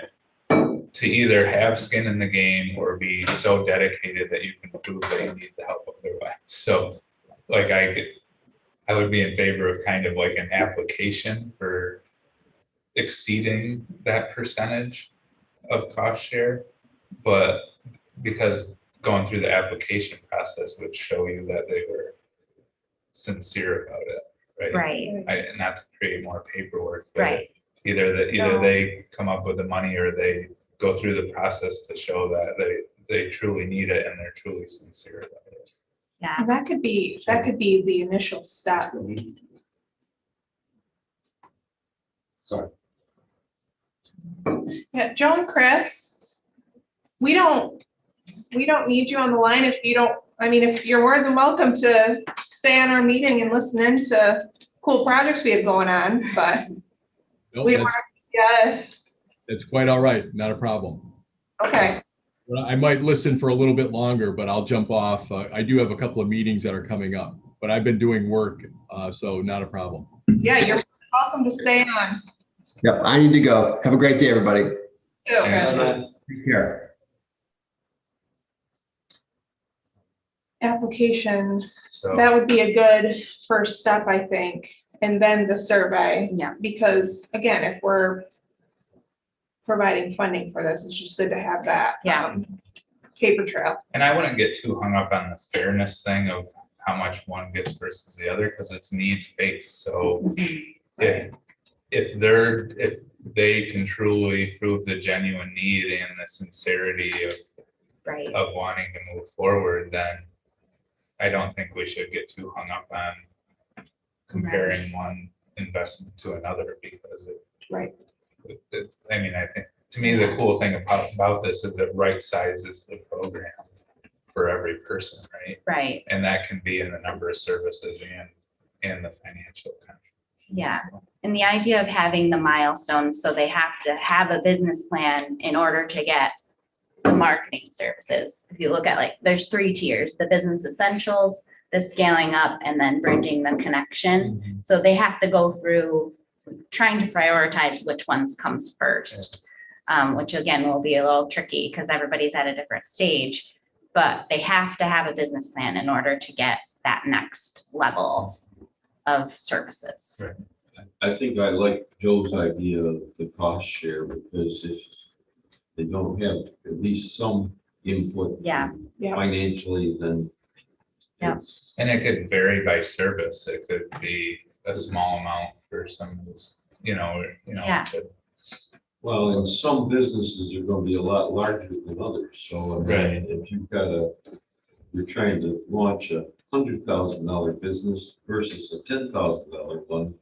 to either have skin in the game or be so dedicated that you can prove that you need the help otherwise. So like I would be in favor of kind of like an application for exceeding that percentage of cost share, but because going through the application process would show you that they were sincere about it, right? Right, Not to create more paperwork, but right, either No. they come up with the money or they go through the process to show that they truly need it and they're truly sincere about it. And yeah, that could be the initial step. Sorry. Yeah, Joe and Chris, we don't need you on the line if you don't, I mean, if you're more than welcome to stay on our meeting and listen in to cool projects we have going on, but Nope, we don't want to, that's quite all right, not a problem. okay, Well, I might listen for a little bit longer, but I'll jump off. I do have a couple of meetings that are coming up, but I've been doing work, so not a problem. yeah, you're welcome to stay on. Yep, I need to go. Have a great day, everybody. too. Take care. Application, So that would be a good first step, I think, and then the survey. yeah, Because again, if we're providing funding for this, it's just good to have that. Yeah. Paper trail. and I wouldn't get too hung up on the fairness thing of how much one gets versus the other, because it's needs based. So if they can truly prove the genuine need and the sincerity right, of wanting to move forward, then I don't think we should get too hung up on comparing one investment to another, because Right. I mean, I think, to me, the cool thing about this is it right sizes the program for every person, right? right, And that can be in the number of services and the financial contribution. yeah. So, And the idea of having the milestones, so they have to have a business plan in order to get the marketing services. If you look at like, there's 3 tiers, the business essentials, the scaling up, and then bridging the connection. So they have to go through trying to prioritize which ones comes first, which again will be a little tricky because everybody's at a different stage. But they have to have a business plan in order to get that next level of services. Right. I think I like Joe's idea of the cost share, because if they don't have at least some input Yeah. Yeah. financially, then Yeah. it's, And it could vary by service. It could be a small amount for some of this, Yeah. but- well, and some businesses are gonna be a lot larger than others, so I mean, Right. if you're trying to launch $100,000 business versus a $10,000 one,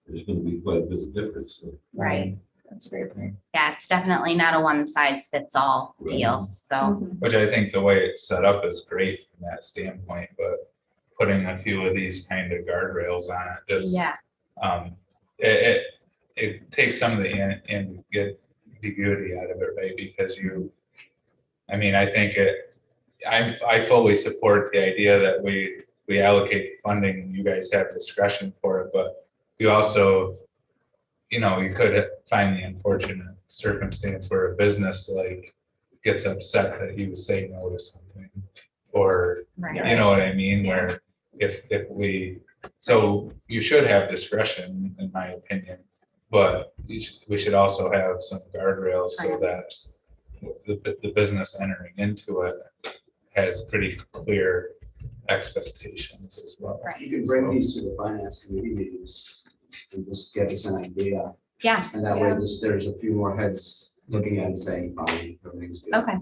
there's gonna be quite a bit of difference. Right. That's a great point. Yeah, it's definitely not a one size fits all deal. So, which I think the way it's set up is great from that standpoint, but putting a few of these kind of guardrails on it, just, yeah, it takes some of the ambiguity out of it, right? Because I think I fully support the idea that we allocate funding, and you guys have discretion for it, but you also, you could find the unfortunate circumstance where a business like gets upset that you say no to something. or, Right. you know what I mean, where if we, so you should have discretion, in my opinion, but we should also have some guardrails so that the business entering into it has pretty clear expectations as well. Right. You can bring these to the finance committee meetings and just get us an idea. Yeah, And that way there's a few more heads looking at it and saying, fine, everything's good. okay,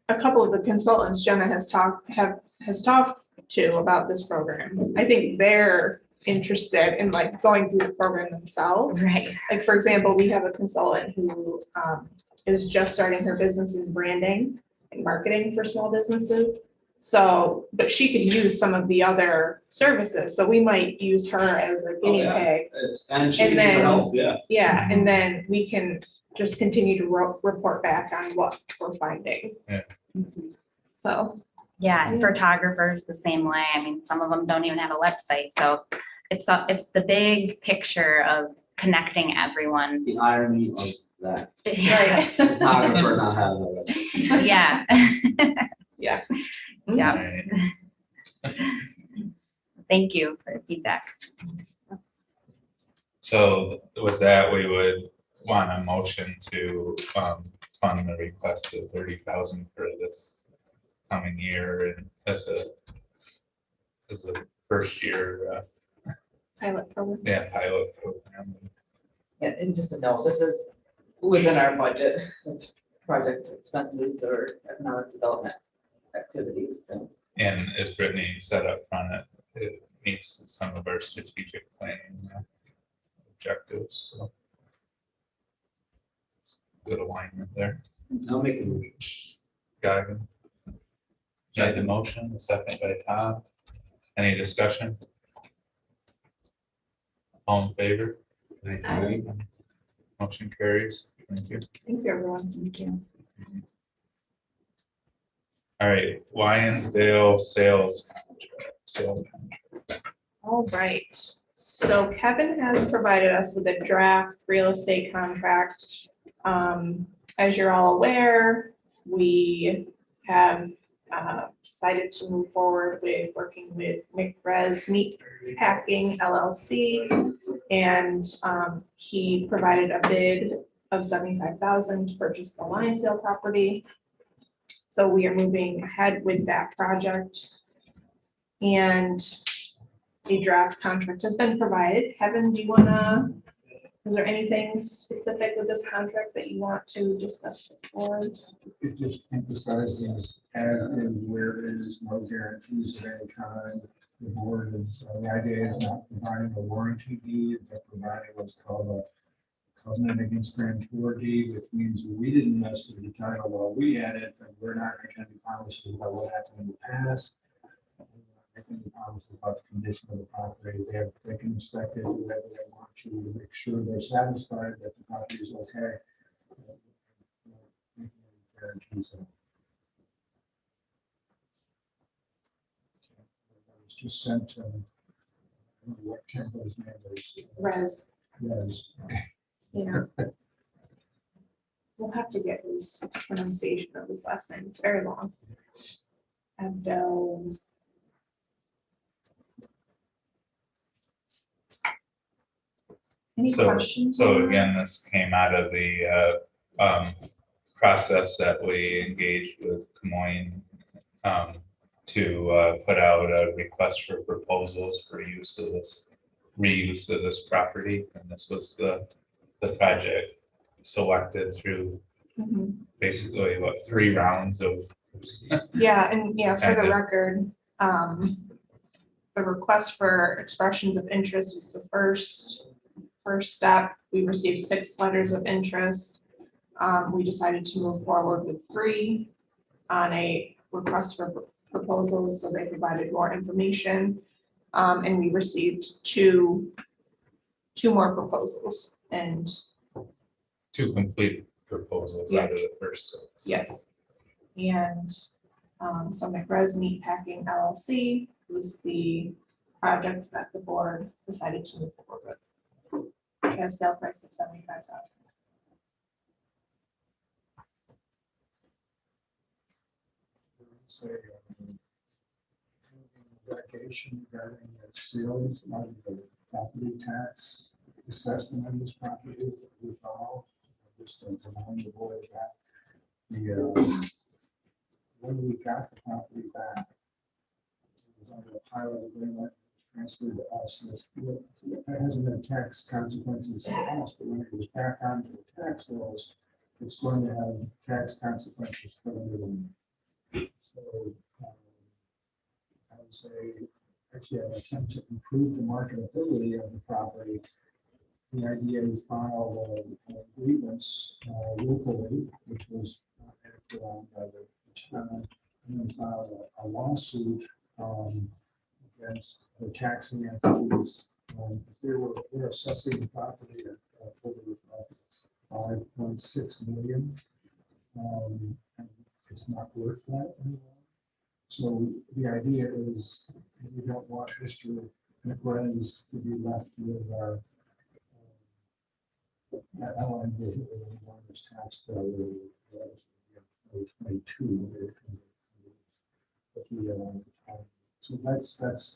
A couple of the consultants Jenna has talked to about this program, I think they're interested in like going through the program themselves. right, Like, for example, we have a consultant who is just starting her business in branding and marketing for small businesses. So, but she could use some of the other services, so we might use her as a guinea pig. And she And can then- help, yeah. Yeah, and then we can just continue to report back on what we're finding. So, yeah, and photographers the same way. I mean, some of them don't even have a website, so it's the big picture of connecting everyone. The irony of that. Yes. Photographer not having a website. Yeah. yeah. Yeah, Right. thank you for the feedback. So with that, we would want a motion to fund the request of 30,000 for this coming year and as a first year, Pilot program. pilot program. Yeah, and just to know, this is within our budget of project expenses or economic development activities, so. And as Brittany said up front, it meets some of our strategic planning objectives, so. Good alignment there. I'll make a motion. Goggin. Made the motion, a second by Todd. Any discussion? All in favor? Aye. Motion carries. Thank you. Thank you, everyone. Thank you. All right, Lionsdale Sales contract. So All right, so Kevin has provided us with a draft real estate contract. As you're all aware, we have decided to move forward with working with McRez Meat Packing LLC. And he provided a bid of $75,000 to purchase the Lionsdale property. So we are moving ahead with that project. And a draft contract has been provided. Kevin, do you wanna, is there anything specific with this contract that you want to discuss with the board? It just emphasizes as is, where is, no guarantees of any kind. The board is, the idea is not providing a warranty deed, but providing what's called a covenant against grantor deed, which means we didn't mess with the title while we had it, and we're not making any promises about what happened in the past. We're not making any promises about the condition of the property. They can inspect it, whatever they want to make sure they're satisfied that the property is okay. Guarantees it. It was just sent to, I don't know what Campbell's name is. Res, Yes. yeah. We'll have to get his pronunciation of his last name. It's very long. Abdel. Any questions? So on that? again, this came out of the process that we engaged with Des Moines to put out a request for proposals for use of this, reuse of this property. And this was the project selected through Mhm. basically what, 3 rounds of. Yeah, and yeah, for the Okay. record, the request for expressions of interest was the first step. We received 6 letters of interest. We decided to move forward with 3 on a request for proposals, so they provided more information. And we received two more proposals, and 2 complete proposals out of the first 6. yes. And so McRez Meat Packing LLC was the project that the board decided to move forward with. They have sale price of $75,000. say, delegation regarding the sales of the property tax assessment on this property that we follow. Just to remind the board of that. When we got the property back, it was under a pilot agreement transferred to us. That hasn't been tax consequences for us, but when it goes back onto the tax rolls, it's going to have tax consequences for everyone. So I would say, actually, an attempt to improve the marketability of the property. The IDA filed a grievance locally, which was acted on by the town, and then filed a lawsuit against the taxing entities. They're assessing the property at over 5.6 million. And it's not worth that anymore. So the idea is we don't want Mr. McRae's to be left with our tax bill. So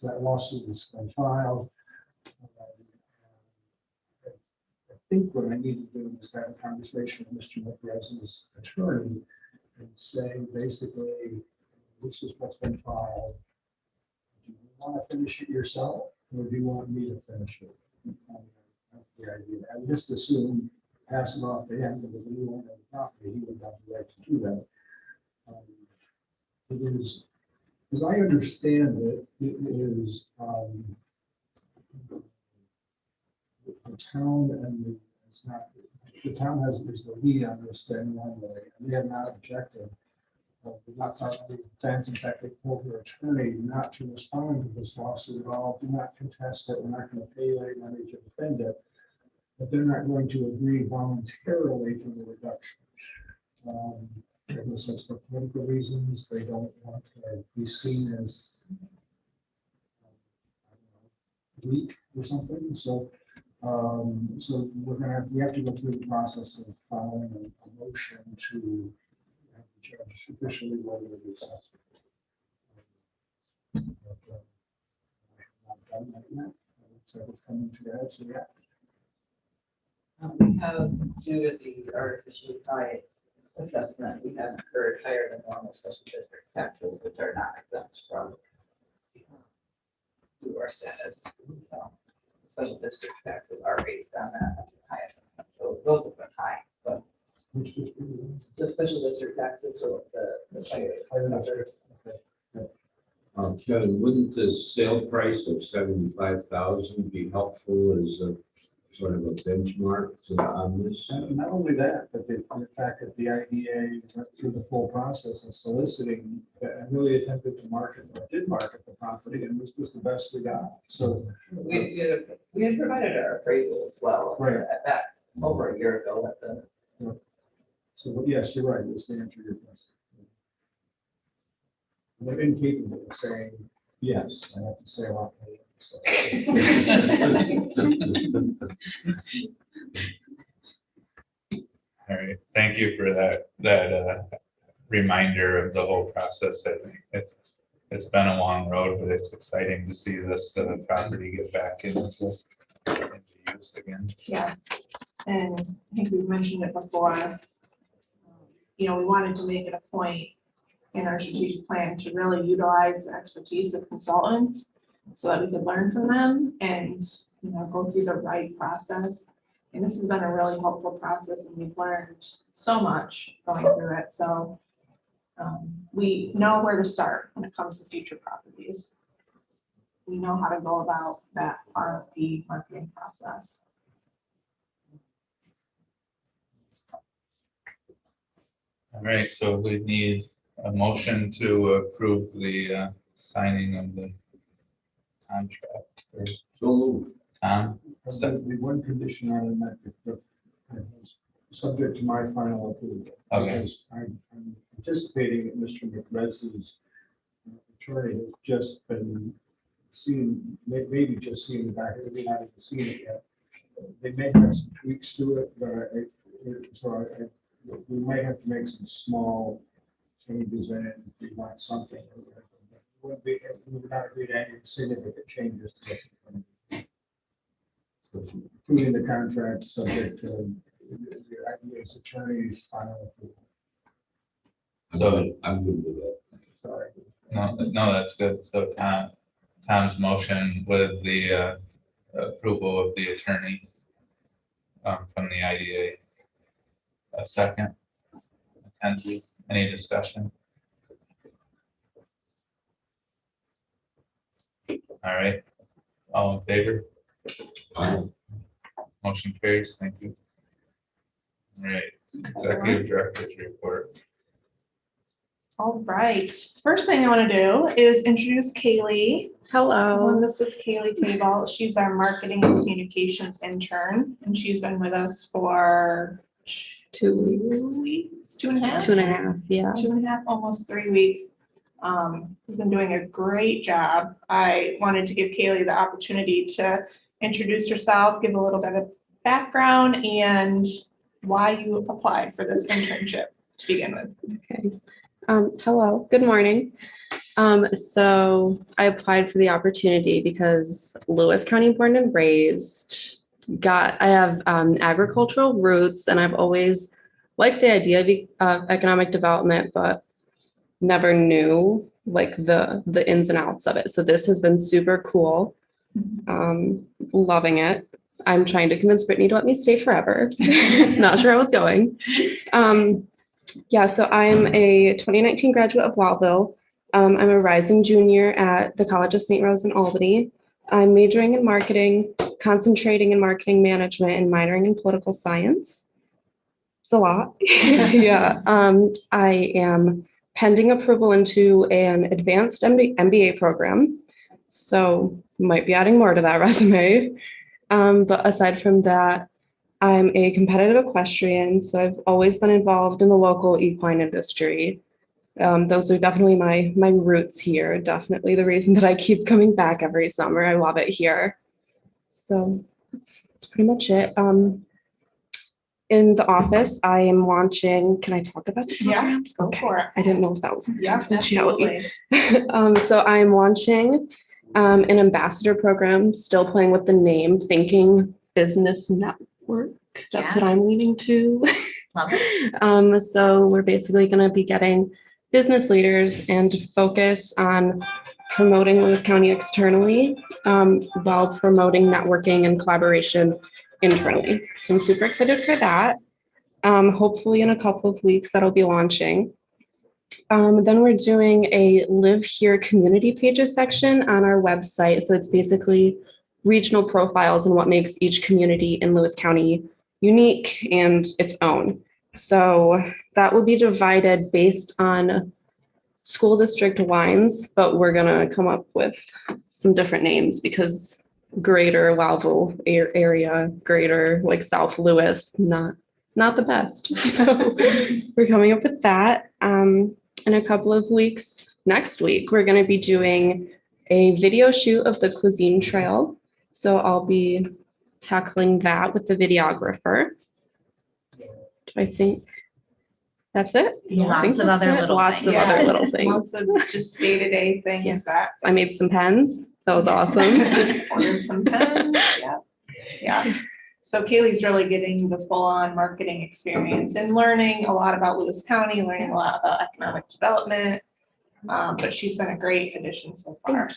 that lawsuit has been filed. I think what I need to do is have a conversation with Mr. McRae's attorney and say, basically, this is what's been filed. Do you want to finish it yourself, or do you want me to finish it? That's the idea. I would just assume pass it off to him, because if you want to property, he would have the right to do that. It is, as I understand it, it is the town and it's not the town is the lead on this thing one way, and they have not objected. Not talking times, in fact, they told their attorney not to respond to this lawsuit at all. Do not contest it. We're not going to pay you any money to defend it. But they're not going to agree voluntarily to the reduction. This is for political reasons. They don't want to be seen as weak or something. So, so we have to go through the process of filing a motion to have the judge officially whether the assessment. I have not done that yet. So it's coming to that. So yeah. We have, due to the artificially high assessment, we have incurred higher than normal special district taxes, which are not exempt from due our status. So special district taxes are based on that high assessment. So those have been high, but the special district taxes, so the higher numbers. Kevin, wouldn't the sale price of 75,000 be helpful as a sort of a benchmark on this? And not only that, but the fact that the IDA went through the full process of soliciting and really attempted to market, or did market the property, and this was the best we got. So we had provided our appraisal as well at that over a year ago at the. So yes, you're right. It's the answer to your question. They're incapable of saying yes. I have to say a lot more. So. All right, thank you for that reminder of the whole process. I think it's been a long road, but it's exciting to see this property get back into use again. Yeah, and I think we've mentioned it before. We wanted to make it a point in our strategic plan to really utilize the expertise of consultants so that we could learn from them and, go through the right process. And this has been a really helpful process, and we've learned so much going through it. So we know where to start when it comes to future properties. We know how to go about that RFP marketing process. All right, so we need a motion to approve the signing of the contract. So Tom? The one condition on that, subject to my final approval. Okay. Because I'm anticipating that Mr. McRae's attorney has just been seen, maybe just seen the back, maybe not even seen it yet. They may have some tweaks to it, but we might have to make some small changes in it, if you want something. We would not agree to any significant changes to what's in front of you. Including the contract subject to the IDA's attorney's final approval. So- I'm good with that. Sorry. No, that's good. So Tom's motion with the approval of the attorney from the IDA. A second. Mackenzie, any discussion? All right, all in favor? Aye. Motion carries, thank you. All right, executive director's report. All right, first thing I want to do is introduce Kaylee. Hello. This is Kaylee Table. She's our marketing and communications intern, and she's been with us for 2 weeks. 2 weeks, 2.5. 2.5, yeah. 2.5, almost 3 weeks. Has been doing a great job. I wanted to give Kaylee the opportunity to introduce herself, give a little bit of background and why you applied for this internship to begin with. Okay. Hello, good morning. So I applied for the opportunity because Lewis County born and raised, I have agricultural roots, and I've always liked the idea of economic development, but never knew like the ins and outs of it. So this has been super cool. Loving it. I'm trying to convince Brittany to let me stay forever. Not sure how it's going. Yeah, so I'm a 2019 graduate of Wellville. I'm a rising junior at the College of St. Rose in Albany. I'm majoring in marketing, concentrating in marketing management, and minoring in political science. It's a lot. Yeah. I am pending approval into an advanced MBA program. So might be adding more to that resume. But aside from that, I'm a competitive equestrian. So I've always been involved in the local equine industry. Those are definitely my roots here. Definitely the reason that I keep coming back every summer. I love it here. So that's pretty much it. In the office, I am launching, can I talk about the program? Yeah, go for it. I didn't know if that was. Yeah, absolutely. So I'm launching an ambassador program, still playing with the name, Thinking Business Network. That's what I'm leaning to. Love it. So we're basically going to be getting business leaders and focus on promoting Lewis County externally while promoting networking and collaboration internally. So I'm super excited for that. Hopefully in a couple of weeks that'll be launching. Then we're doing a Live Here community pages section on our website. So it's basically regional profiles and what makes each community in Lewis County unique and its own. So that will be divided based on school district lines, but we're gonna come up with some different names because greater Wellville area, greater like South Lewis, not the best. So we're coming up with that. In a couple of weeks, next week, we're gonna be doing a video shoot of the cuisine trail. So I'll be tackling that with the videographer. I think that's it. I think Lots of that's other it. little Lots things. of other little things. Lots of just day-to-day things Yes. that. I made some pens. That was awesome. Ordered some pens, yeah. Yeah. So Kaylee's really getting the full-on marketing experience and learning a lot about Lewis County, learning a lot about economic development. But she's been a great addition so far.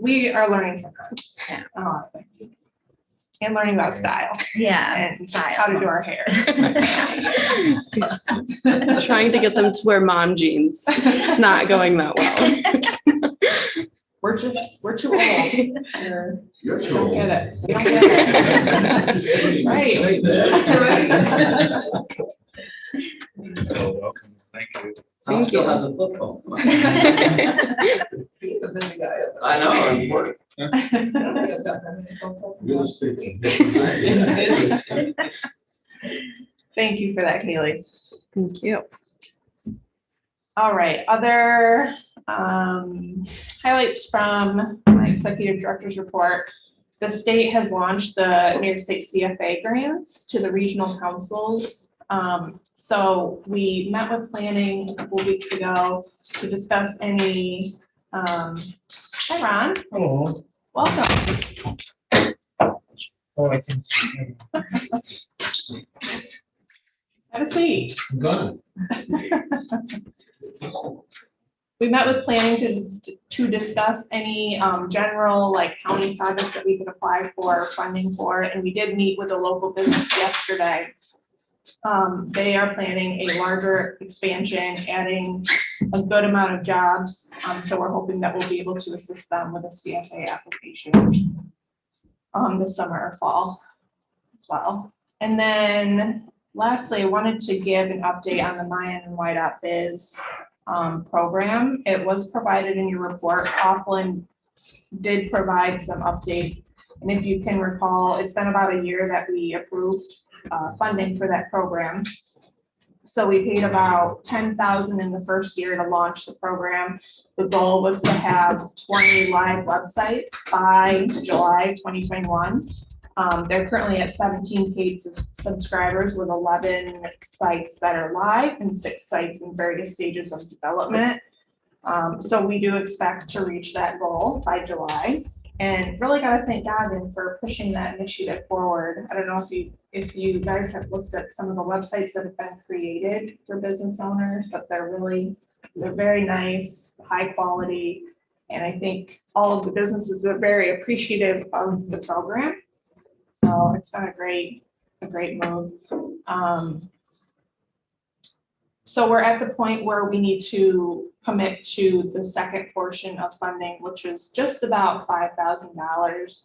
We are learning from her. Yeah. A lot of things. And learning about style Yeah. and how to do our hair. Trying to get them to wear mom jeans. It's not going that well. We're too old. You're We too don't old. get it. We don't get it. Right. Say that. Well, welcome, thank you. Tom still has a football. He's a busy guy. I know, I'm working. Real estate. Thank Thank you for that, Kaylee. Thank you. All right, other highlights from my executive director's report. The state has launched the New York State CFA grants to the regional councils So we met with planning a couple weeks ago to discuss any, hi Ron, Oh, welcome. I can. Have a seat. I'm gonna. We met with planning to discuss any general like county projects that we could apply for funding for, and we did meet with a local business yesterday. They are planning a larger expansion, adding a good amount of jobs. So we're hoping that we'll be able to assist them with a CFA application this summer or fall as well. And then lastly, I wanted to give an update on the Mayan and White Up Biz program. It was provided in your report. Coughlin did provide some updates. And if you can recall, it's been about a year that we approved funding for that program. So we paid about $10,000 in the first year to launch the program. The goal was to have 20 live websites by July 2021. They're currently at 17 paid subscribers with 11 sites that are live and 6 sites in various stages of development. So we do expect to reach that goal by July, and really got to thank Gavin for pushing that initiative forward. I don't know if you guys have looked at some of the websites that have been created for business owners, but they're very nice, high quality. And I think all of the businesses are very appreciative of the program. So it's been a great move. So we're at the point where we need to commit to the second portion of funding, which is just about $5,000.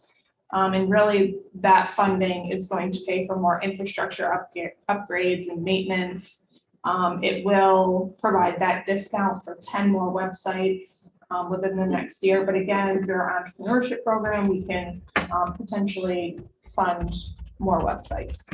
And really that funding is going to pay for more infrastructure upgrades and maintenance. It will provide that discount for 10 more websites within the next year. But again, through our entrepreneurship program, we can potentially fund more websites.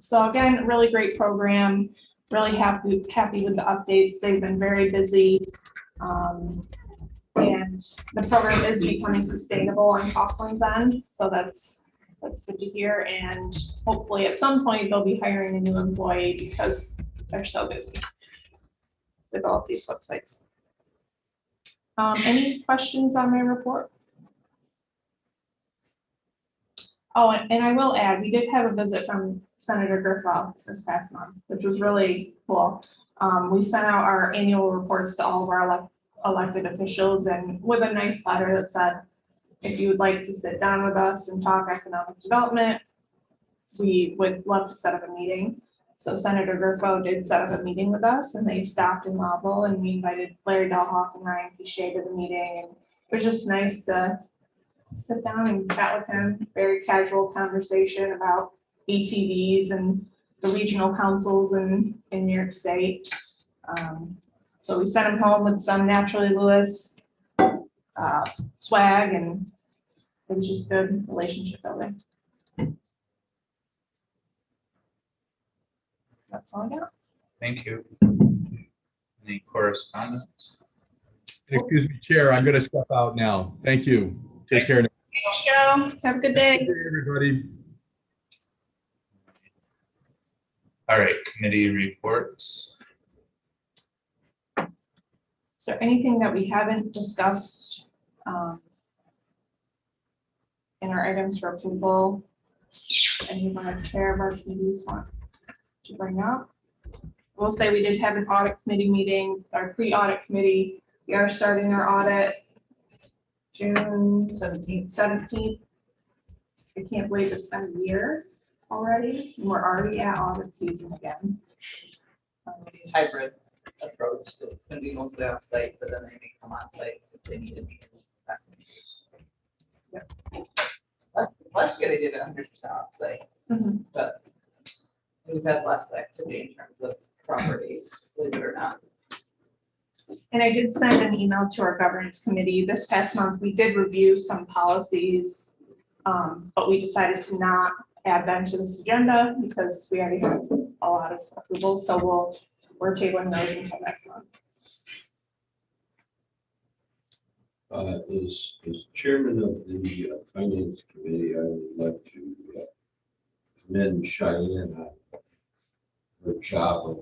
So again, really great program, really happy with the updates. They've been very busy. And the program is becoming sustainable on Coughlin's end. So that's good to hear. And hopefully at some point they'll be hiring a new employee because they're so busy with all of these websites. Any questions on my report? Oh, and I will add, we did have a visit from Senator Griffith this past month, which was really cool. We sent out our annual reports to all of our elected officials, and with a nice letter that said, if you would like to sit down with us and talk economic development, we would love to set up a meeting. So Senator Griffith did set up a meeting with us, and they stopped in Louisville, and we invited Larry Delhoff and Ryan Pichet to the meeting, and it was just nice to sit down and chat with him. Very casual conversation about ATVs and the regional councils in New York State. So we sent him home with some Naturally Lewis swag, and it was just good relationship building. That's all I got. Thank you. Any correspondence? Excuse me, Chair, I'm going to step out now. Thank you. Take care. Thanks, Joe. Have a good day. Good day, everybody. All right, committee reports. Is there anything that we haven't discussed in our items for approval? Anyone on the chair of our committees want to bring up? We'll say we did have an audit committee meeting, our pre-audit committee. We are starting our audit June 17th. I can't believe it's been a year already, and we're already at audit season again. Hybrid approach, so it's gonna be mostly off-site, but then they may come on-site if they need it. Yep. Last year they did 100% off-site, but we've had less activity in terms of properties, believe it or not. And I did send an email to our governance committee this past month. We did review some policies, but we decided to not add them to this agenda because we already have a lot of approvals. So we're tabling those until next month. As chairman of the finance committee, I would like to commend Cheyenne on her job of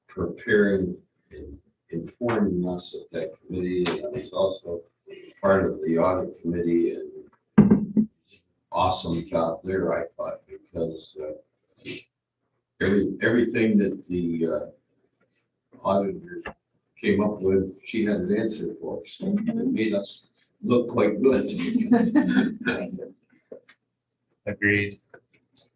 preparing and informing us at that committee. And I was also part of the audit committee, and awesome job there, I thought, because everything that the auditor came up with, she had an answer for. So it made us look quite good. Agreed.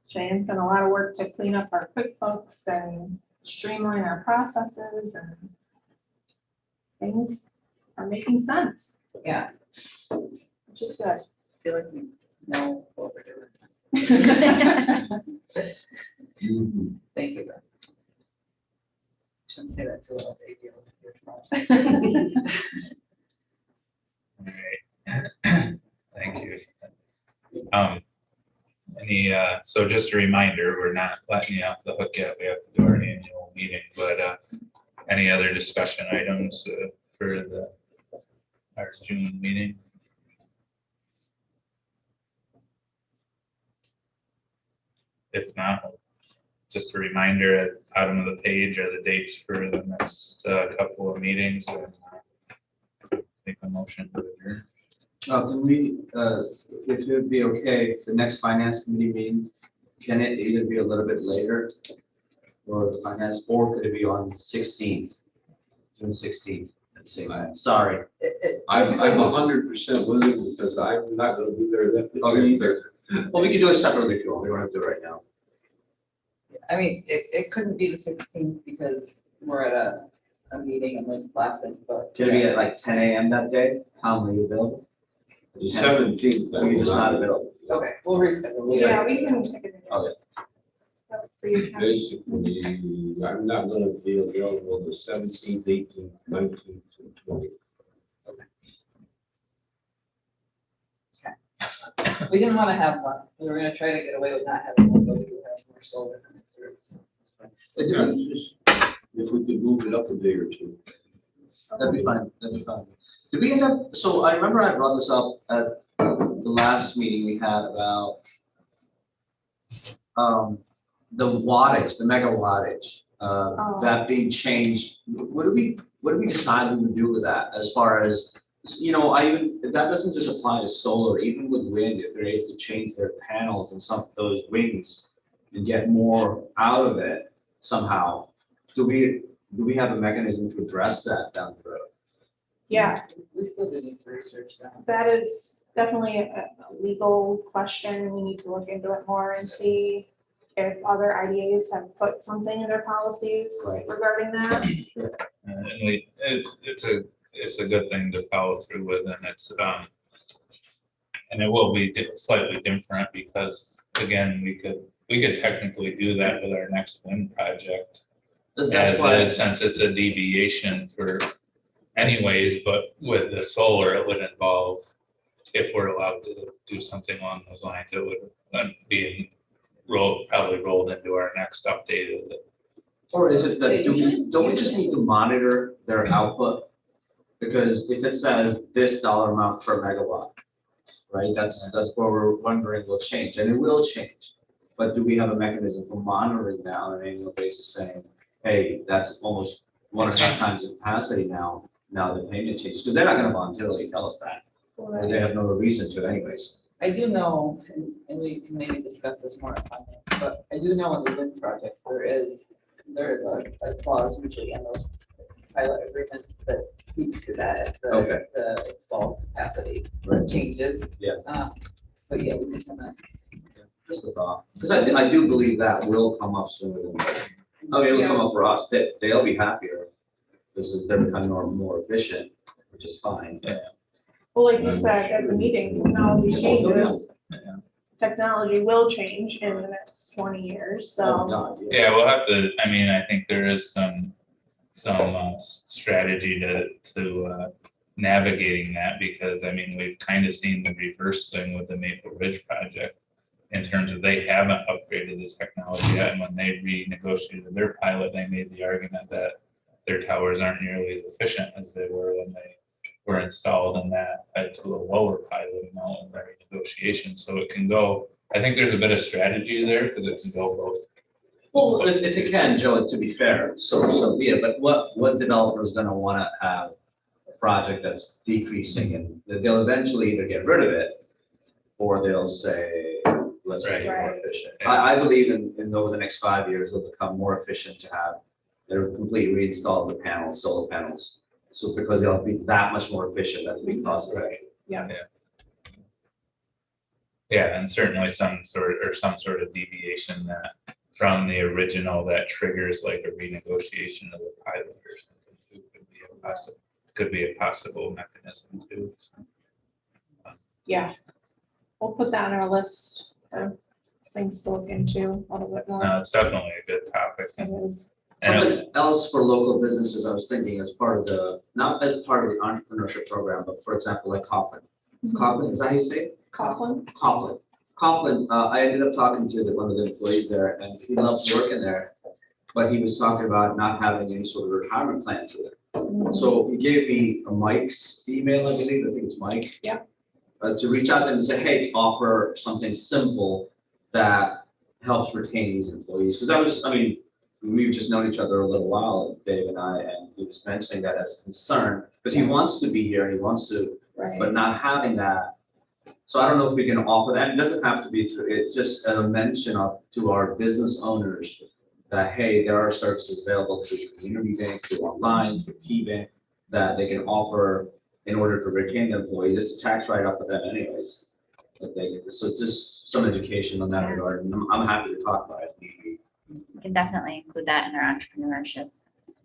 Shane's done a lot of work to clean up our QuickBooks and streamline our processes, and things are making sense, Yeah, which is good. I feel like we know what we're doing. Thank you. Beth. Shouldn't say that to a little baby. All right. Thank you. So just a reminder, we're not letting you off the hook yet. We have to do our annual meeting, but any other discussion items for our June meeting? If not, just a reminder, at the bottom of the page are the dates for the next couple of meetings. And make a motion to adjourn. Can we, if it would be okay, the next finance committee meeting, can it either be a little bit later? Or the finance, or could it be on 16th, June 16th at the same time? Sorry. I'm 100% with it because I'm not going to be there that Okay. either. Well, we can do it separately if you want. We don't have to do it right now. I mean, it couldn't be the 16th because we're at a meeting in Lake Placid, but. Can it be at like 10 a.m. that day? How many available? The 17th. Or you just not available? Okay, we'll reschedule. Yeah, we can take it. Okay. For you, Ken. Basically, I'm not going to be available the 17th, 18th, 19th, and 20th. We didn't want to have one. We were gonna try to get away with not having one, but we do have more solar. Yeah, just if we could move it up a day or two. That'd be fine. That'd be fine. Did we end up, so I remember I brought this up at the last meeting we had about the wattage, the mega wattage, that being changed. What do we decide we would do with that as far as, you know, that doesn't just apply to solar, even with wind, if they're able to change their panels and some of those wings and get more out of it somehow. Do we have a mechanism to address that down the road? Yeah, We still do need to research that. that is definitely a legal question. We need to look into it more and see if other IDAs have put something in their policies Right. regarding that. And it's a good thing to follow through with, and it's and it will be slightly different because again, we could technically do that with our next wind project. That's why. Since it's a deviation for anyways, but with the solar, it would involve, if we're allowed to do something along those lines, it would be probably rolled into our next update of it. Or is it that, don't we just need to monitor their output? Because if it says this dollar amount per megawatt, right, that's where we're wondering will change, and it will change. But do we have a mechanism for monitoring that on an annual basis saying, hey, that's almost 1.5 times the capacity now the payment changes? Because they're not gonna voluntarily tell us that, and they have no reason to anyways. I do know, and we can maybe discuss this more in finance, but I do know in the wind projects, there is a clause usually in those pilot agreements that speaks to that, if Okay. the installed capacity Right. changes. Yeah. But yeah, we just haven't. Just a thought, because I do believe that will come up sooner than later. I mean, it'll come up for us, they'll be happier, because they're becoming more efficient, which is fine. Yeah. Well, like you said at the meeting, technology changes. Yeah. Technology will change in the next 20 years, Oh, so. God, yeah. Yeah, we'll have to, I mean, I think there is some strategy to navigating that, because I mean, we've kind of seen the reverse thing with the Maple Ridge project in terms of they haven't upgraded the technology yet, and when they renegotiated their pilot, they made the argument that their towers aren't nearly as efficient as they were when they were installed, and that led to a lower pilot amount in their negotiation. So it can go, I think there's a bit of strategy there because it can go both Well, if it can, Joe, to be fair, so be it, but what developer is gonna wanna have a project that's decreasing and they'll eventually either get rid of it or they'll say, let's make it more Right. efficient. I believe in over the next 5 years, it'll become more efficient to have their complete reinstall of the panels, solar panels. So because they'll be that much more efficient, that'll be cost effective. Yeah, and certainly some sort of deviation that from the original that triggers like a renegotiation of the pilot or something too, could be a possible mechanism too. Yeah. We'll put that on our list of things to look into a little bit more. No, it's definitely a good topic. It is. And Something else for local businesses, I was thinking as part of the, not as part of the entrepreneurship program, but for example, like Coughlin. Coughlin, is that how you say it? Coughlin? Coughlin. Coughlin, I ended up talking to one of the employees there and he loves working there. But he was talking about not having any sort of retirement plan for them. So he gave me a Mike's email, I believe, I think it's Mike. Yeah. To reach out to them and say, hey, offer something simple that helps retain these employees. Because we've just known each other a little while, Dave and I, and he was mentioning that as a concern, because he wants to be here and he wants to, Right. but not having that. So I don't know if we can offer that. It doesn't have to be through, it's just a mention to our business owners that, hey, there are services available through the community bank, through online, through key bank, that they can offer in order to retain the employees. It's a tax write-up for them anyways. So just some education on that regard. And I'm happy to talk about it. We can definitely include that in our entrepreneurship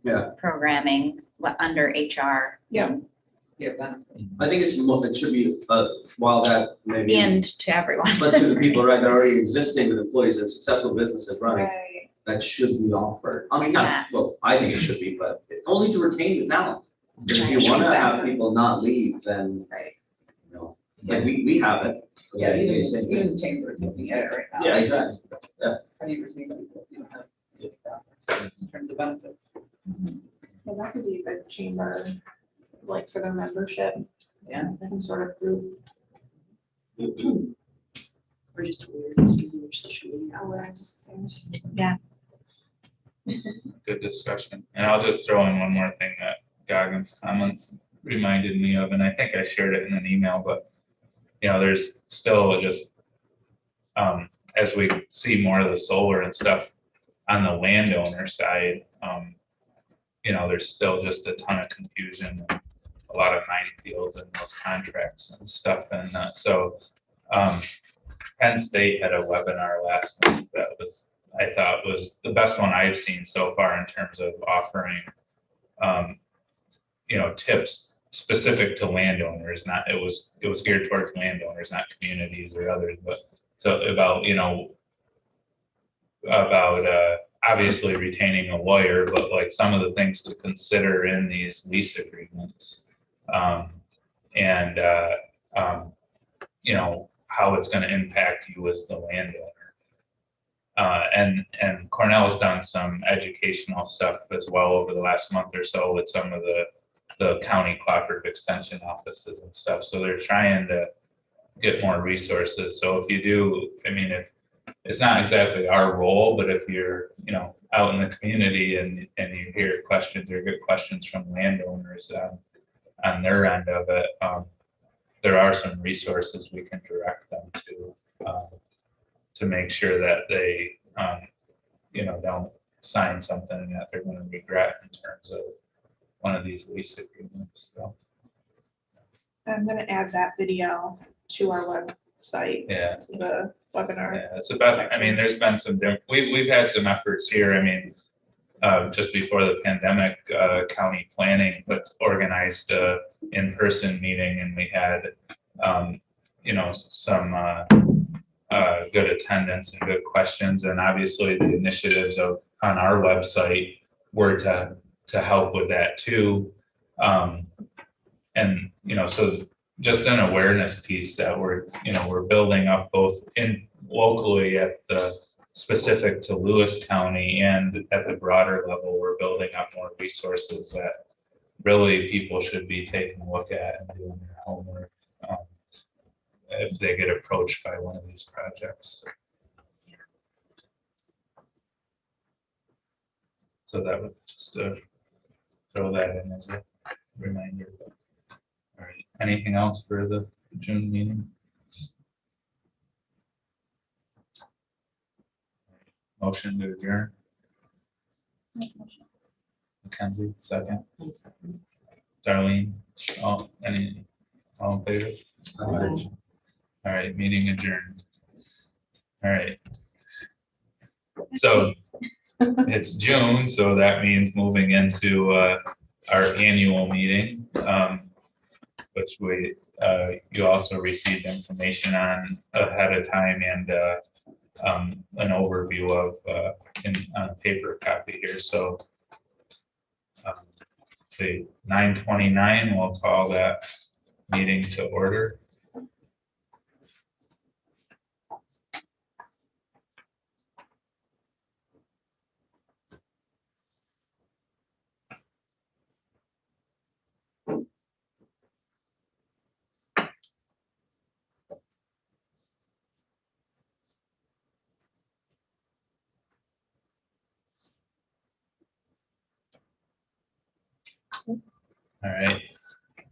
Yeah. programming, under HR. Yeah. Yeah, benefits. I think it should be, while that maybe. And to everyone. But to the people, right, that are already existing with employees and successful businesses running, Right. that should be offered. I mean, Yeah. not, well, I think it should be, but only to retain the talent. If you Right. want to have Exactly. people not leave, then, Right. you know, like we have it. Yeah, Okay, same thing. even the chamber is looking at it right now. Yeah, exactly. Yeah. How do you retain people, you know, how to do that in terms of benefits? Well, that could be a good chamber, like for their membership. Yeah. Some sort of group. Or just awareness, maybe social media. Awareness things. good discussion. And I'll just throw in one more thing that Goggins' comments reminded me of, and I think I shared it in an email, but there's still just, as we see more of the solar and stuff on the landowner side, there's still just a ton of confusion, and a lot of minefields in those contracts and stuff. And so Penn State had a webinar last week that I thought was the best one I've seen so far in terms of offering, tips specific to landowners. It was geared towards landowners, not communities or others, but so about obviously retaining a lawyer, but like some of the things to consider in these lease agreements, and how it's going to impact you as the landowner. And Cornell's done some educational stuff as well over the last month or so with some of the county cooperative extension offices and stuff. So they're trying to get more resources. So if you do, if it's not exactly our role, but if you're, out in the community and you hear questions or get questions from landowners on their end of it, there are some resources we can direct them to make sure that they, don't sign something that they're going to regret in terms of one of these lease agreements. So. I'm gonna add that video to our website. Yeah. To the webinar. Yeah, it's about, there's been some, we've had some efforts here. Just before the pandemic, county planning organized a in-person meeting, and we had, some good attendance and good questions. And obviously the initiatives on our website were to help with that too. And, so just an awareness piece that we're building up both locally at the specific to Lewis County and at the broader level. We're building up more resources that really people should be taking a look at and doing their homework if they get approached by one of these projects. So that was just to throw that in as a reminder. All right, anything else for the June meeting? Motion to adjourn. Mackenzie, second. Darlene, all in favor? All right, meeting adjourned. All right. So it's June, so that means moving into our annual meeting, which you also received information on ahead of time and an overview of on a paper copy here. So let's see, 9:29, we'll call that meeting to order. All right,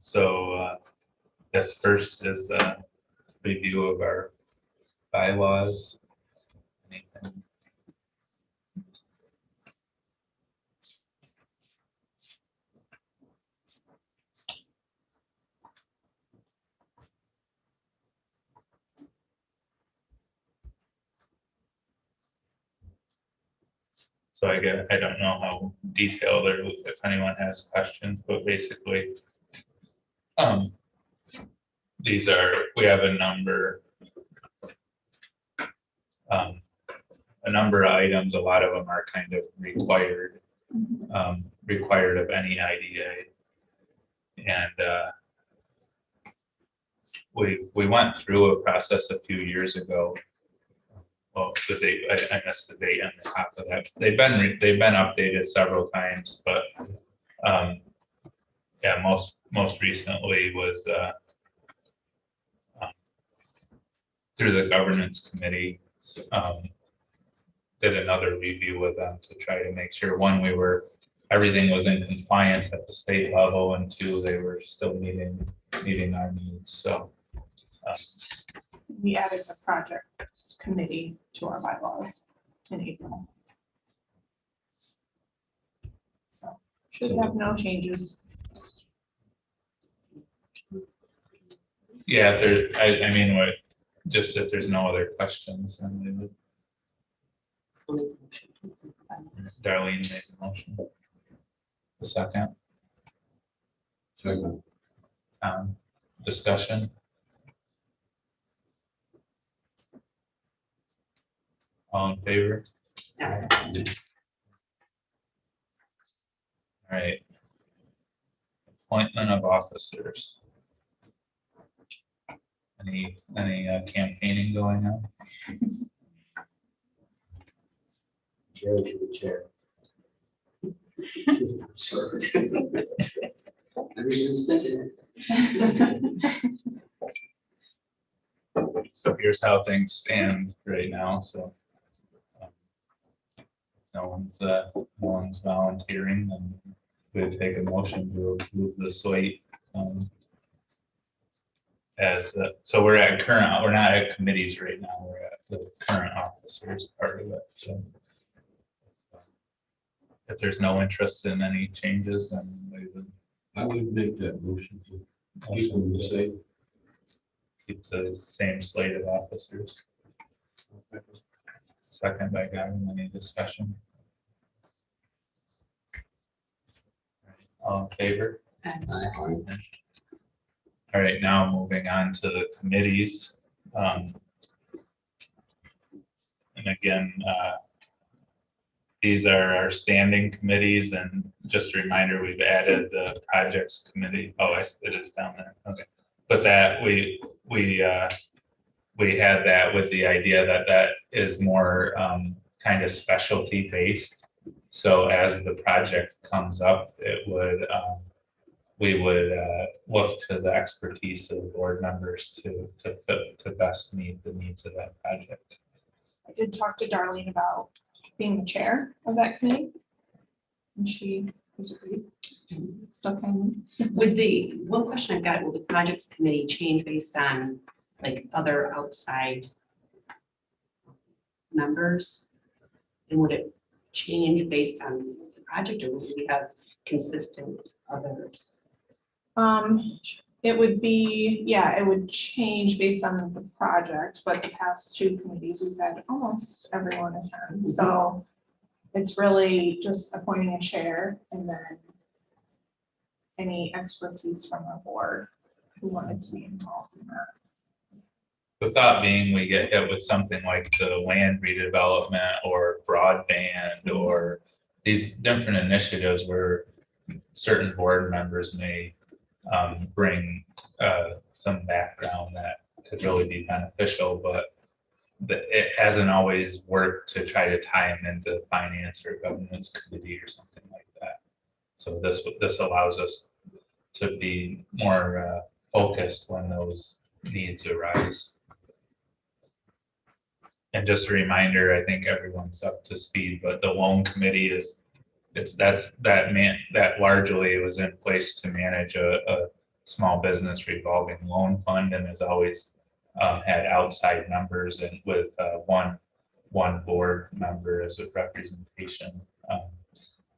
so this first is a review of our bylaws. Anything? So I don't know how detailed or if anyone has questions, but basically, we have a number of items. A lot of them are kind of required of any IDA. And we went through a process a few years ago. Well, the date, I missed the date on the top of that. They've been updated several times, but yeah, most recently was through the governance committee. Did another review with them to try to make sure, one, everything was in compliance at the state level, and two, they were still meeting our needs. So We added the projects committee to our bylaws in April. So should have no changes. yeah, I mean, just if there's no other questions, then we would. Darlene made the motion. The second. Second. Discussion. All in favor? All right. Appointment of officers. Any campaigning going on? Chair to the chair. Sorry. Everything's thinking it. So here's how things stand right now, so. No one's volunteering, and we'd take a motion to approve the slate. So we're not at committees right now, we're at the current officers part of it, so. If there's no interest in any changes, then we would. I would make that motion to keep them the same. Keep the same slate of officers. Second by Gavin, any discussion? All in favor? All right, now moving on to the committees. And again, these are our standing committees, and just a reminder, we've added the projects committee. Oh, it is down there. Okay, but that we had that with the idea that is more kind of specialty based. So as the project comes up, we would look to the expertise of the board members to best meet the needs of that project. I did talk to Darlene about being the chair of that committee. And she is agreed. So can Would the, one question I've got, will the projects committee change based on like other outside members? And would it change based on the project, or would we have consistent other? It would be, yeah, it would change based on the project, but the past two committees, we've had almost everyone attend. So it's really just appointing a chair and then any expertise from the board who wanted to be involved in that. The thought being we get hit with something like the land redevelopment or broadband or these different initiatives where certain board members may bring some background that could really be beneficial, but it hasn't always worked to try to tie them into finance or governance committee or something like that. So this allows us to be more focused when those needs arise. And just a reminder, I think everyone's up to speed, but the loan committee that largely was in place to manage a small business revolving loan fund and has always had outside members and with one board member as a representation.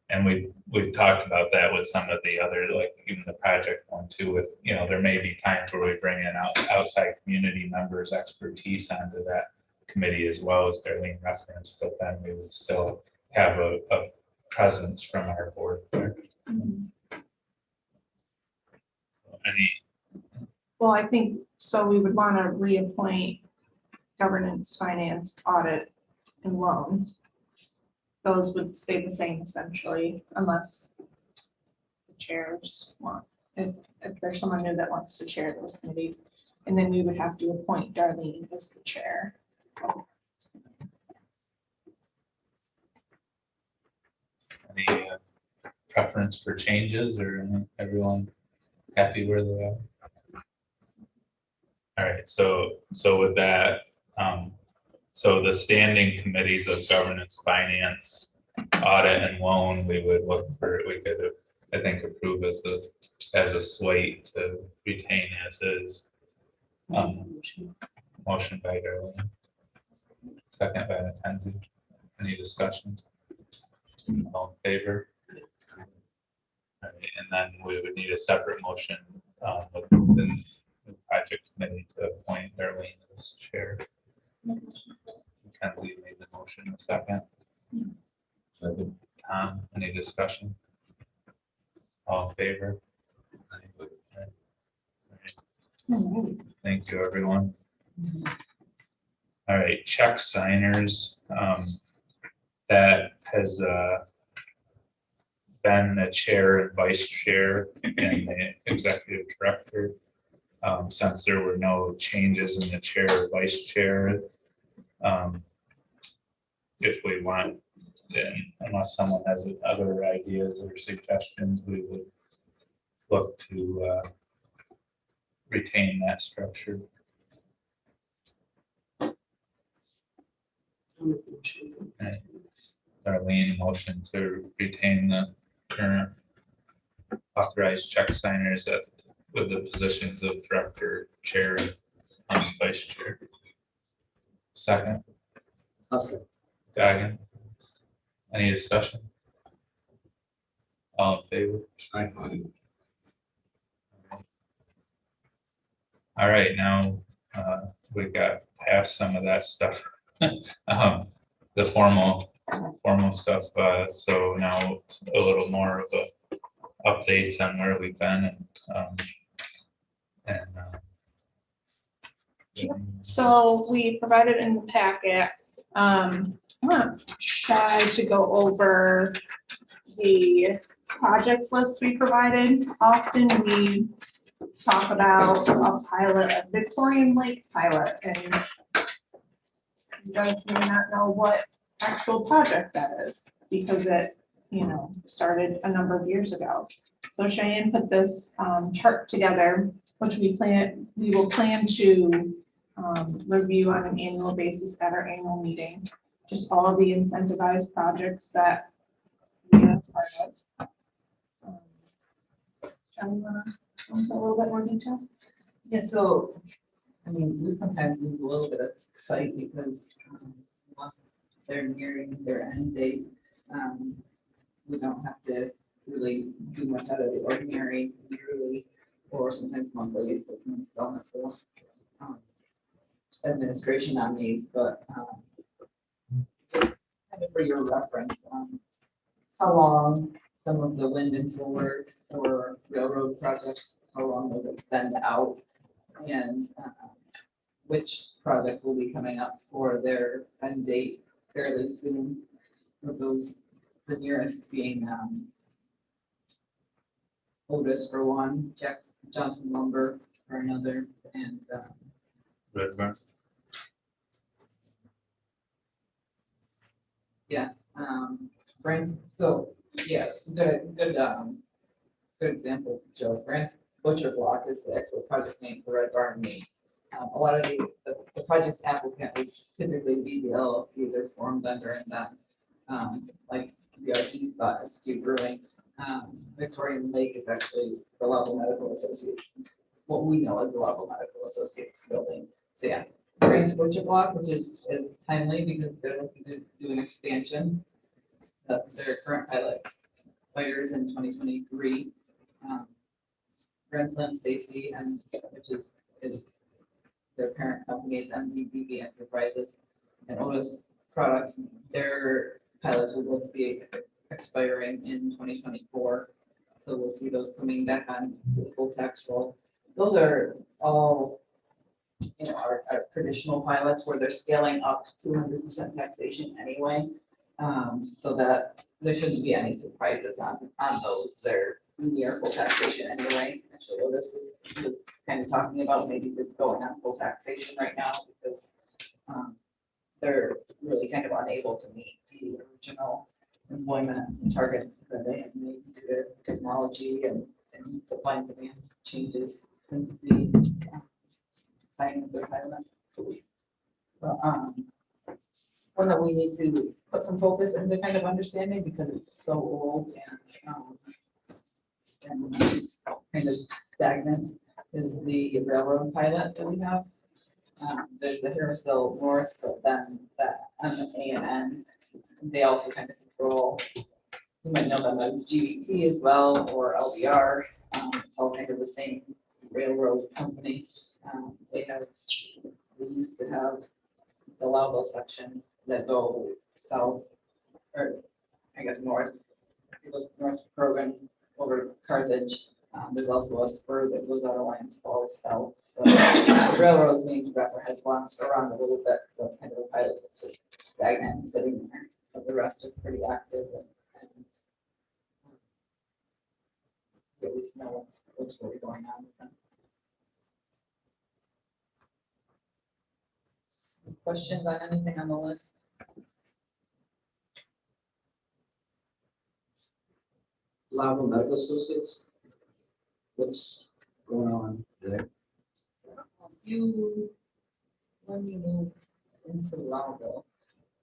And we've talked about that with some of the other, like even the project one too, with, there may be times where we bring in outside community members' expertise onto that committee as well as Darlene referenced, but then we would still have a presence from our board there. Well, I think, so we would want to reappoint governance, finance, audit, and loan. Those would stay the same essentially, unless the chairs want, if there's someone new that wants to chair those committees. And then we would have to appoint Darlene as the chair. Any preference for changes, or everyone happy where they are? All right, so with that, so the standing committees of governance, finance, audit, and loan, we could, I think, approve as a slate to retain as is. Motion by Darlene. Second by Mackenzie. Any discussion? All in favor? All right, and then we would need a separate motion within the project committee to appoint Darlene as chair. Mackenzie made the motion, a second. Second. Tom, any discussion? All in favor? All right. Thank you, everyone. All right, check signers. That has been the chair and vice chair and the executive director. Since there were no changes in the chair or vice chair, if we want, then unless someone has other ideas or suggestions, we would look to retain that structure. Okay. Darlene, motion to retain the current authorized check signers with the positions of director, chair, and vice chair. Second. Gagan. Any discussion? All in favor? Aye. All right, now we got past some of that stuff. The formal stuff. So now a little more of a updates on where we've been So we provided in the packet, I'm not shy to go over the project list we provided. Often we talk about a pilot, a Victorian Lake pilot, and you guys may not know what actual project that is because it, started a number of years ago. So Cheyenne put this chart together, which we will plan to review on an annual basis at our annual meeting. Just all of the incentivized projects that we are part of. Shall we wanna go into a little bit more detail? Yeah, so, I mean, we sometimes lose a little bit of sight because once they're nearing their end date, we don't have to really do much out of the ordinary yearly or sometimes monthly. It puts in stillness, so, administration on these, but just kind of for your reference, how long some of the wind and solar or railroad projects, how long those extend out, and which projects will be coming up for their end date fairly soon. With those, the nearest being Otis for one, Jack Johnson Lumber for another, and Red Barn. Brand's, so, yeah, good example, Joe. Brand's Butcher Block is the actual project name for Red Barn Meats. A lot of the project applicant would typically be the LLC, their form vendor, and then, like BRC spot is Q Brewing. Victorian Lake is actually the Level Medical Associates, what we know as the Level Medical Associates building. So yeah, Brand's Butcher Block, which is timely because they're looking to do an expansion. Their current pilot expires in 2023. Renslin Safety, and which is their parent company, is MDBB Enterprises, and Otis Products. Their pilots will both be expiring in 2024. So we'll see those coming back on to the full tax roll. Those are all, you know, our traditional pilots where they're scaling up to 100% taxation anyway. So that there shouldn't be any surprises on those. They're near full taxation anyway. Actually, Otis was kind of talking about maybe just going on full taxation right now because they're really kind of unable to meet the original employment targets that they have made due to technology and supply and demand changes since the signing of their pilot. But, one that we need to put some focus into kind of understanding because it's so old and kind of stagnant is the railroad pilot that we have. There's the Harrisville North, but then that A&N, they also kind of control, you might know them as GVT as well, or LDR, it's all kind of the same railroad company. They used to have the Loudville sections that go south, or I guess north. It goes north to Krogan over Carthage. There's also a spur that goes out of Lionsdale Sales. So the railroad's main director has gone around a little bit. So it's kind of a pilot that's just stagnant and sitting there. But the rest are pretty active and at least know what's really going on with them. Questions on anything on the list? Level Medical Associates, what's going on there? When you move into Loudville,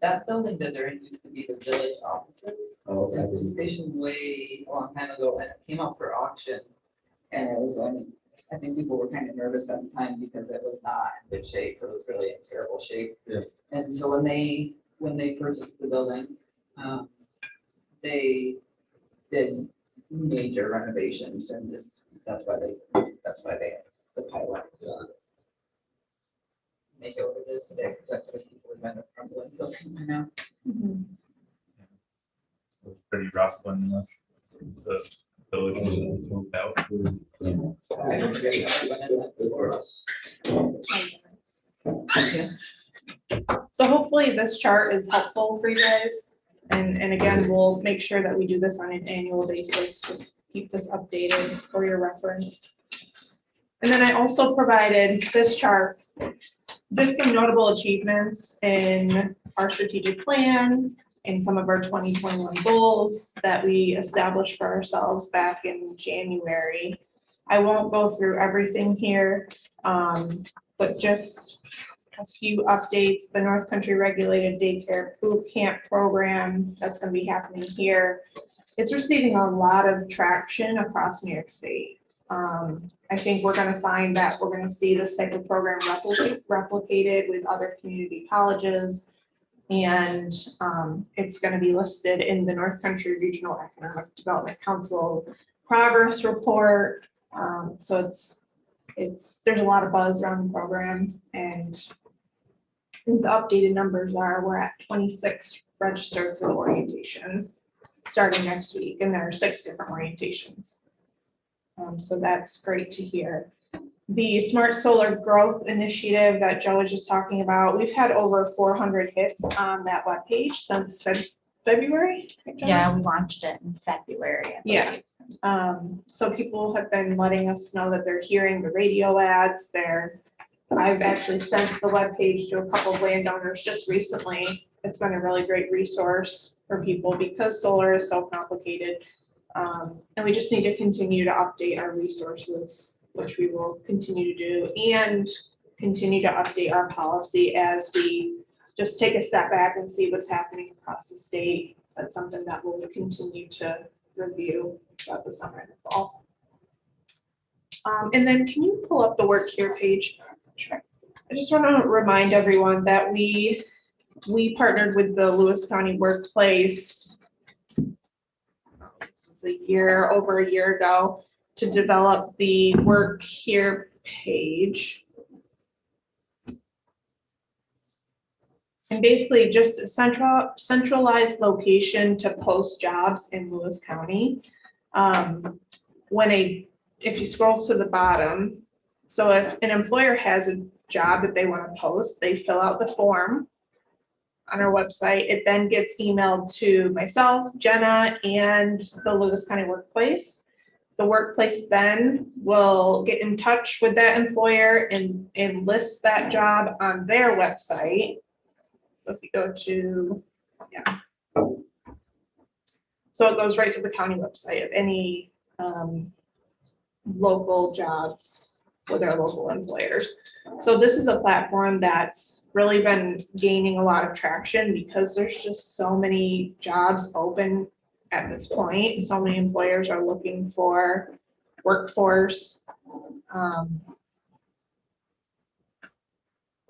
that building that they're in used to be the village offices. Oh, The okay. police station way a long time ago, and it came up for auction. And it was, I mean, I think people were kind of nervous at the time because it was not in good shape. It was really in terrible shape. Yeah. And so when they purchased the building, they did major renovations and just, that's why they have the pilot. Make it what it is today, because that's what people would end up crumbling building right now. It was pretty rough when the village was moved out. I don't really know when it went before. Yeah. So hopefully this chart is helpful for you guys. And again, we'll make sure that we do this on an annual basis. Just keep this updated for your reference. And then I also provided this chart, just some notable achievements in our strategic plan and some of our 2021 goals that we established for ourselves back in January. I won't go through everything here, but just a few updates. The North Country Regulated Daycare Food Camp Program that's going to be happening here it's receiving a lot of traction across New York State. I think we're gonna find that we're gonna see this type of program replicated with other community colleges. And it's gonna be listed in the North Country Regional Economic Development Council progress report. So there's a lot of buzz around the program, and the updated numbers are, we're at 26 registered for the orientation starting next week, and there are 6 different orientations. So that's great to hear. The Smart Solar Growth Initiative that Joe was just talking about, we've had over 400 hits on that webpage since February. Right, Joe? Yeah, we launched it in February. I believe. Yeah. So people have been letting us know that they're hearing the radio ads. I've actually sent the webpage to a couple of landowners just recently. It's been a really great resource for people because solar is so complicated. And we just need to continue to update our resources, which we will continue to do, and continue to update our policy as we just take a step back and see what's happening across the state. That's something that we'll continue to review throughout the summer and the fall. And then can you pull up the work here page? Sure. I just want to remind everyone that we partnered with the Lewis County Workplace. This was over a year ago, to develop the work here page. And basically just a centralized location to post jobs in Lewis County. If you scroll to the bottom, so if an employer has a job that they want to post, they fill out the form on our website. It then gets emailed to myself, Jenna, and the Lewis County Workplace. The workplace then will get in touch with that employer and list that job on their website. So if you go to, so it goes right to the county website of any local jobs with our local employers. So this is a platform that's really been gaining a lot of traction because there's just so many jobs open at this point. So many employers are looking for workforce.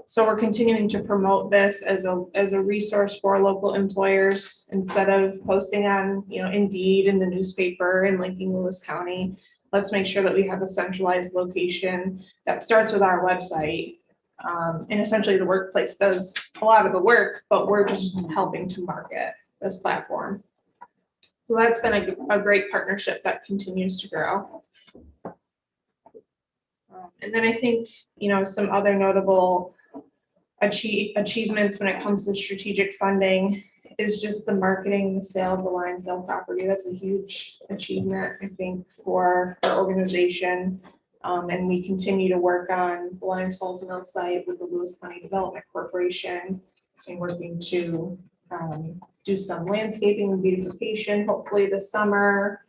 So we're continuing to promote this as a resource for local employers instead of posting on, Indeed in the newspaper and linking Lewis County. Let's make sure that we have a centralized location that starts with our website. And essentially the workplace does a lot of the work, but we're just helping to market this platform. So that's been a great partnership that continues to grow. And then I think, some other notable achievements when it comes to strategic funding is just the marketing, the sale of the Lionsdale property. That's a huge achievement, I think, for our organization. And we continue to work on the Lions Falls Mill site with the Lewis County Development Corporation and working to do some landscaping and beautification, hopefully this summer,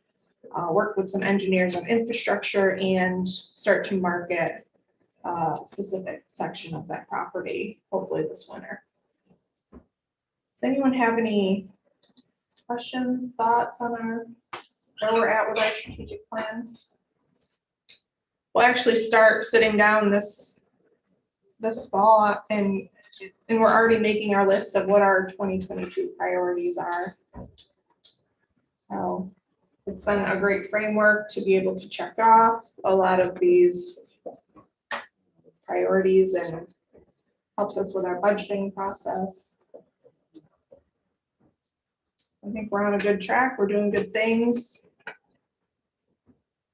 work with some engineers on infrastructure and start to market a specific section of that property, hopefully this winter. Does anyone have any questions, thoughts on where we're at with our strategic plan? We'll actually start sitting down this fall and we're already making our list of what our 2022 priorities are. So it's been a great framework to be able to check off a lot of these priorities and helps us with our budgeting process. I think we're on a good track. We're doing good things.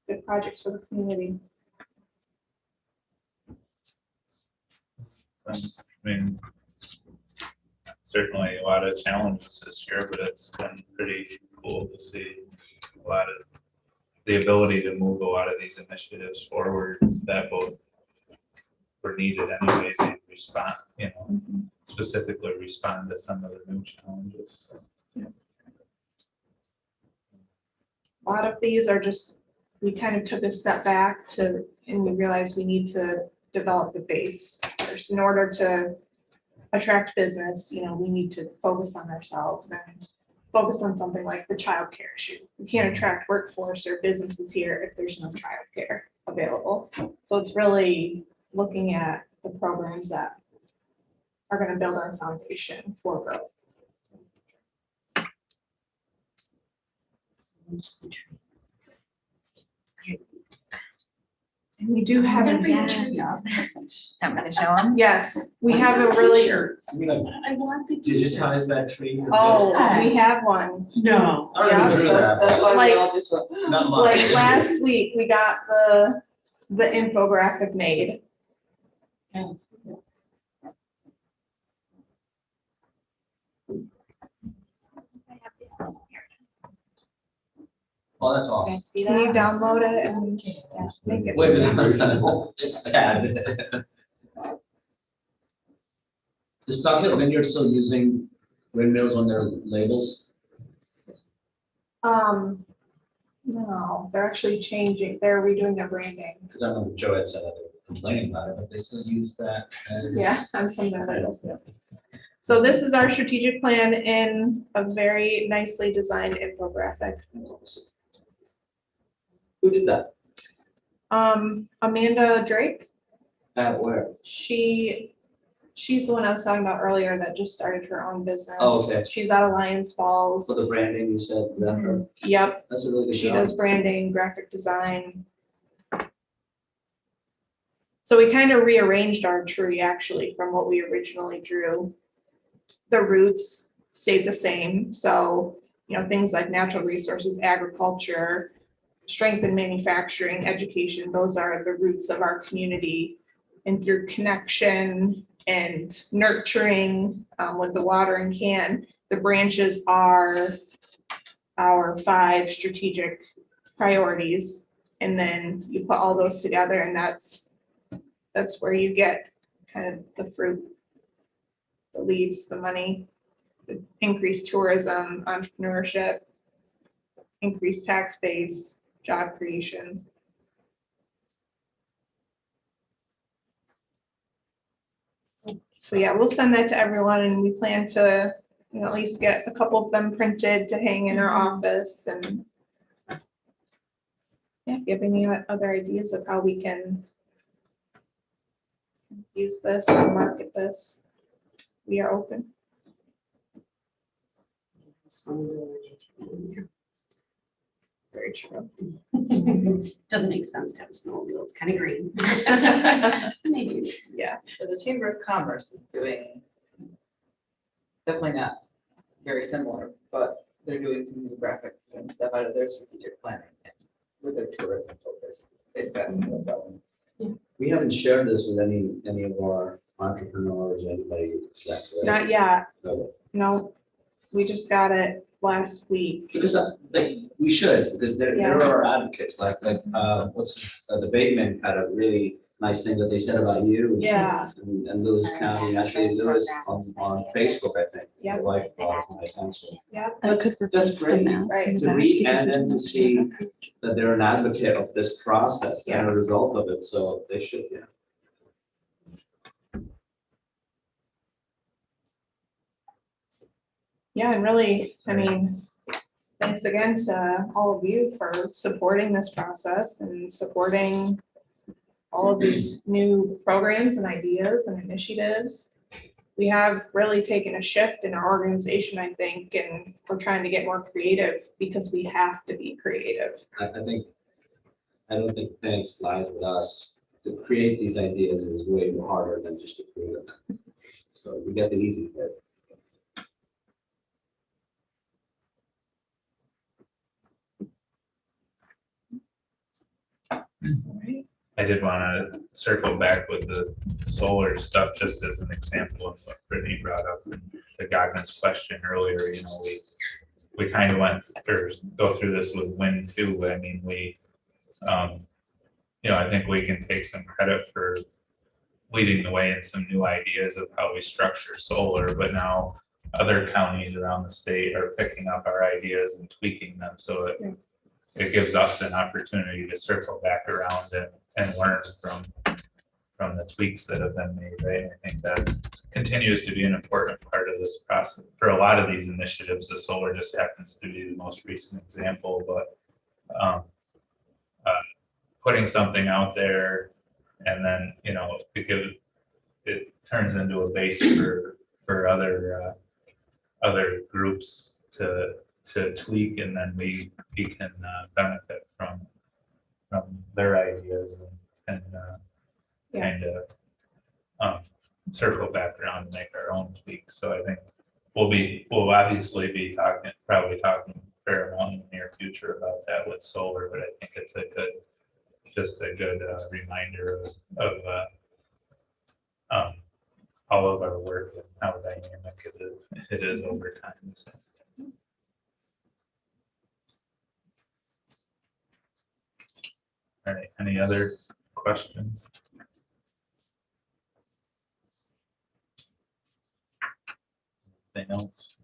Good projects for the community. I mean, certainly a lot of challenges this year, but it's been pretty cool to see a lot of the ability to move a lot of these initiatives forward that both were needed anyways and respond, specifically respond to some of the new challenges. So. A lot of these are just, we kind of took a step back and we realized we need to develop the base first. In order to attract business, we need to focus on ourselves and focus on something like the childcare issue. We can't attract workforce or businesses here if there's no childcare available. So it's really looking at the programs that are going to build our foundation for growth. And we do have a I'm gonna show them. yes, we have a really, I want to digitize that tree. oh, we have one. No. I don't even do that. That's why we Like- all just went. Not much. Like last week, we got the infographic made. Oh, that's You awesome. guys see Can you that? download it and make it? Wait a minute. It's bad. Is Stockhill Vineyard still using windmills on their labels? No, they're actually changing, they're redoing their branding. Because I remember Joe had said that they were complaining about it, but they still use that. as- Yeah, on some of their labels, yeah. So this is our strategic plan in a very nicely designed infographic. Who did that? Amanda Drake, At where? she's the one I was talking about earlier that just started her own business. Oh, okay. She's out of Lions Falls. For the branding, you said, that her? Yep, That's a really good she job. does branding, graphic design. So we kind of rearranged our tree actually from what we originally drew. The roots stayed the same, so, things like natural resources, agriculture, strength in manufacturing, education, those are the roots of our community. And through connection and nurturing with the watering can, the branches are our 5 strategic priorities. And then you put all those together and that's where you get kind of the fruit, the leaves, the money, the increased tourism, entrepreneurship, increased tax base, job creation. So yeah, we'll send that to everyone and we plan to, at least get a couple of them printed to hang in our office and yeah, if you have any other ideas of how we can use this or market this, we are open. Very true. Doesn't make sense to have a snowmobile. It's kind of green. Maybe. Yeah. But the Chamber of Commerce is doing, definitely not very similar, but they're doing some new graphics and stuff out of their strategic planning with their tourism focus. Investment elements. We haven't shared this with any of our entrepreneurs, anybody. That's right. Not yet. No. No, we just got it last week. Because we should, because there Yeah. are advocates, like the Bateman had a really nice thing that they said about you. Yeah. And Lewis County, actually Lewis on Facebook, I think. Yeah. My wife brought it to my attention. Yeah. That's great Right. to read and then to see that they're an advocate of this process and a result of it, so they should, yeah. Yeah, and really, thanks again to all of you for supporting this process and supporting all of these new programs and ideas and initiatives. We have really taken a shift in our organization, I think, and we're trying to get more creative because we have to be creative. I don't think thanks lies with us. To create these ideas is way harder than just to create them. So we get the easy bit. I did want to circle back with the solar stuff, just as an example of what Brittany brought up to Gagman's question earlier. We kind of went or go through this with wind too. I mean, I think we can take some credit for leading the way in some new ideas of how we structure solar, but now other counties around the state are picking up our ideas and tweaking them. So it gives us an opportunity to circle back around and learn from the tweaks that have been made, right? I think continues to be an important part of this process. For a lot of these initiatives, the solar just happens to be the most recent example, but putting something out there and then, because it turns into a base for other groups to tweak, and then we can benefit from their ideas and kind of circle back around and make our own tweaks. So I think we'll obviously be probably talking a fair amount in the near future about that with solar, but I think it's just a good reminder of all of our work and how dynamic it is over time. So. All right, any other questions? Anything else?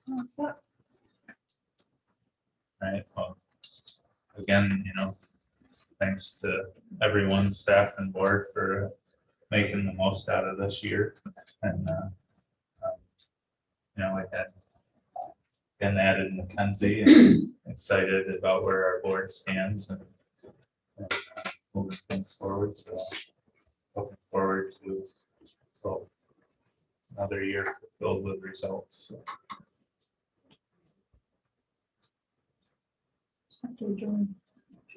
What's that? All right, well, again, thanks to everyone, staff and board, for making the most out of this year. And, I had been added Mackenzie and excited about where our board stands and moving things forward. So looking forward to another year filled with results. So. Can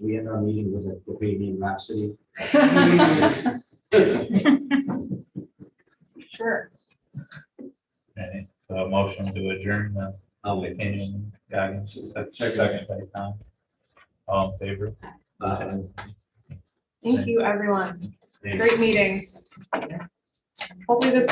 we end our meeting with a Bohemian Rhapsody? Sure. Okay, so a motion to adjourn. I'll make Opinion, second by Tom. All in favor? Thank you, everyone. Great meeting. Hopefully this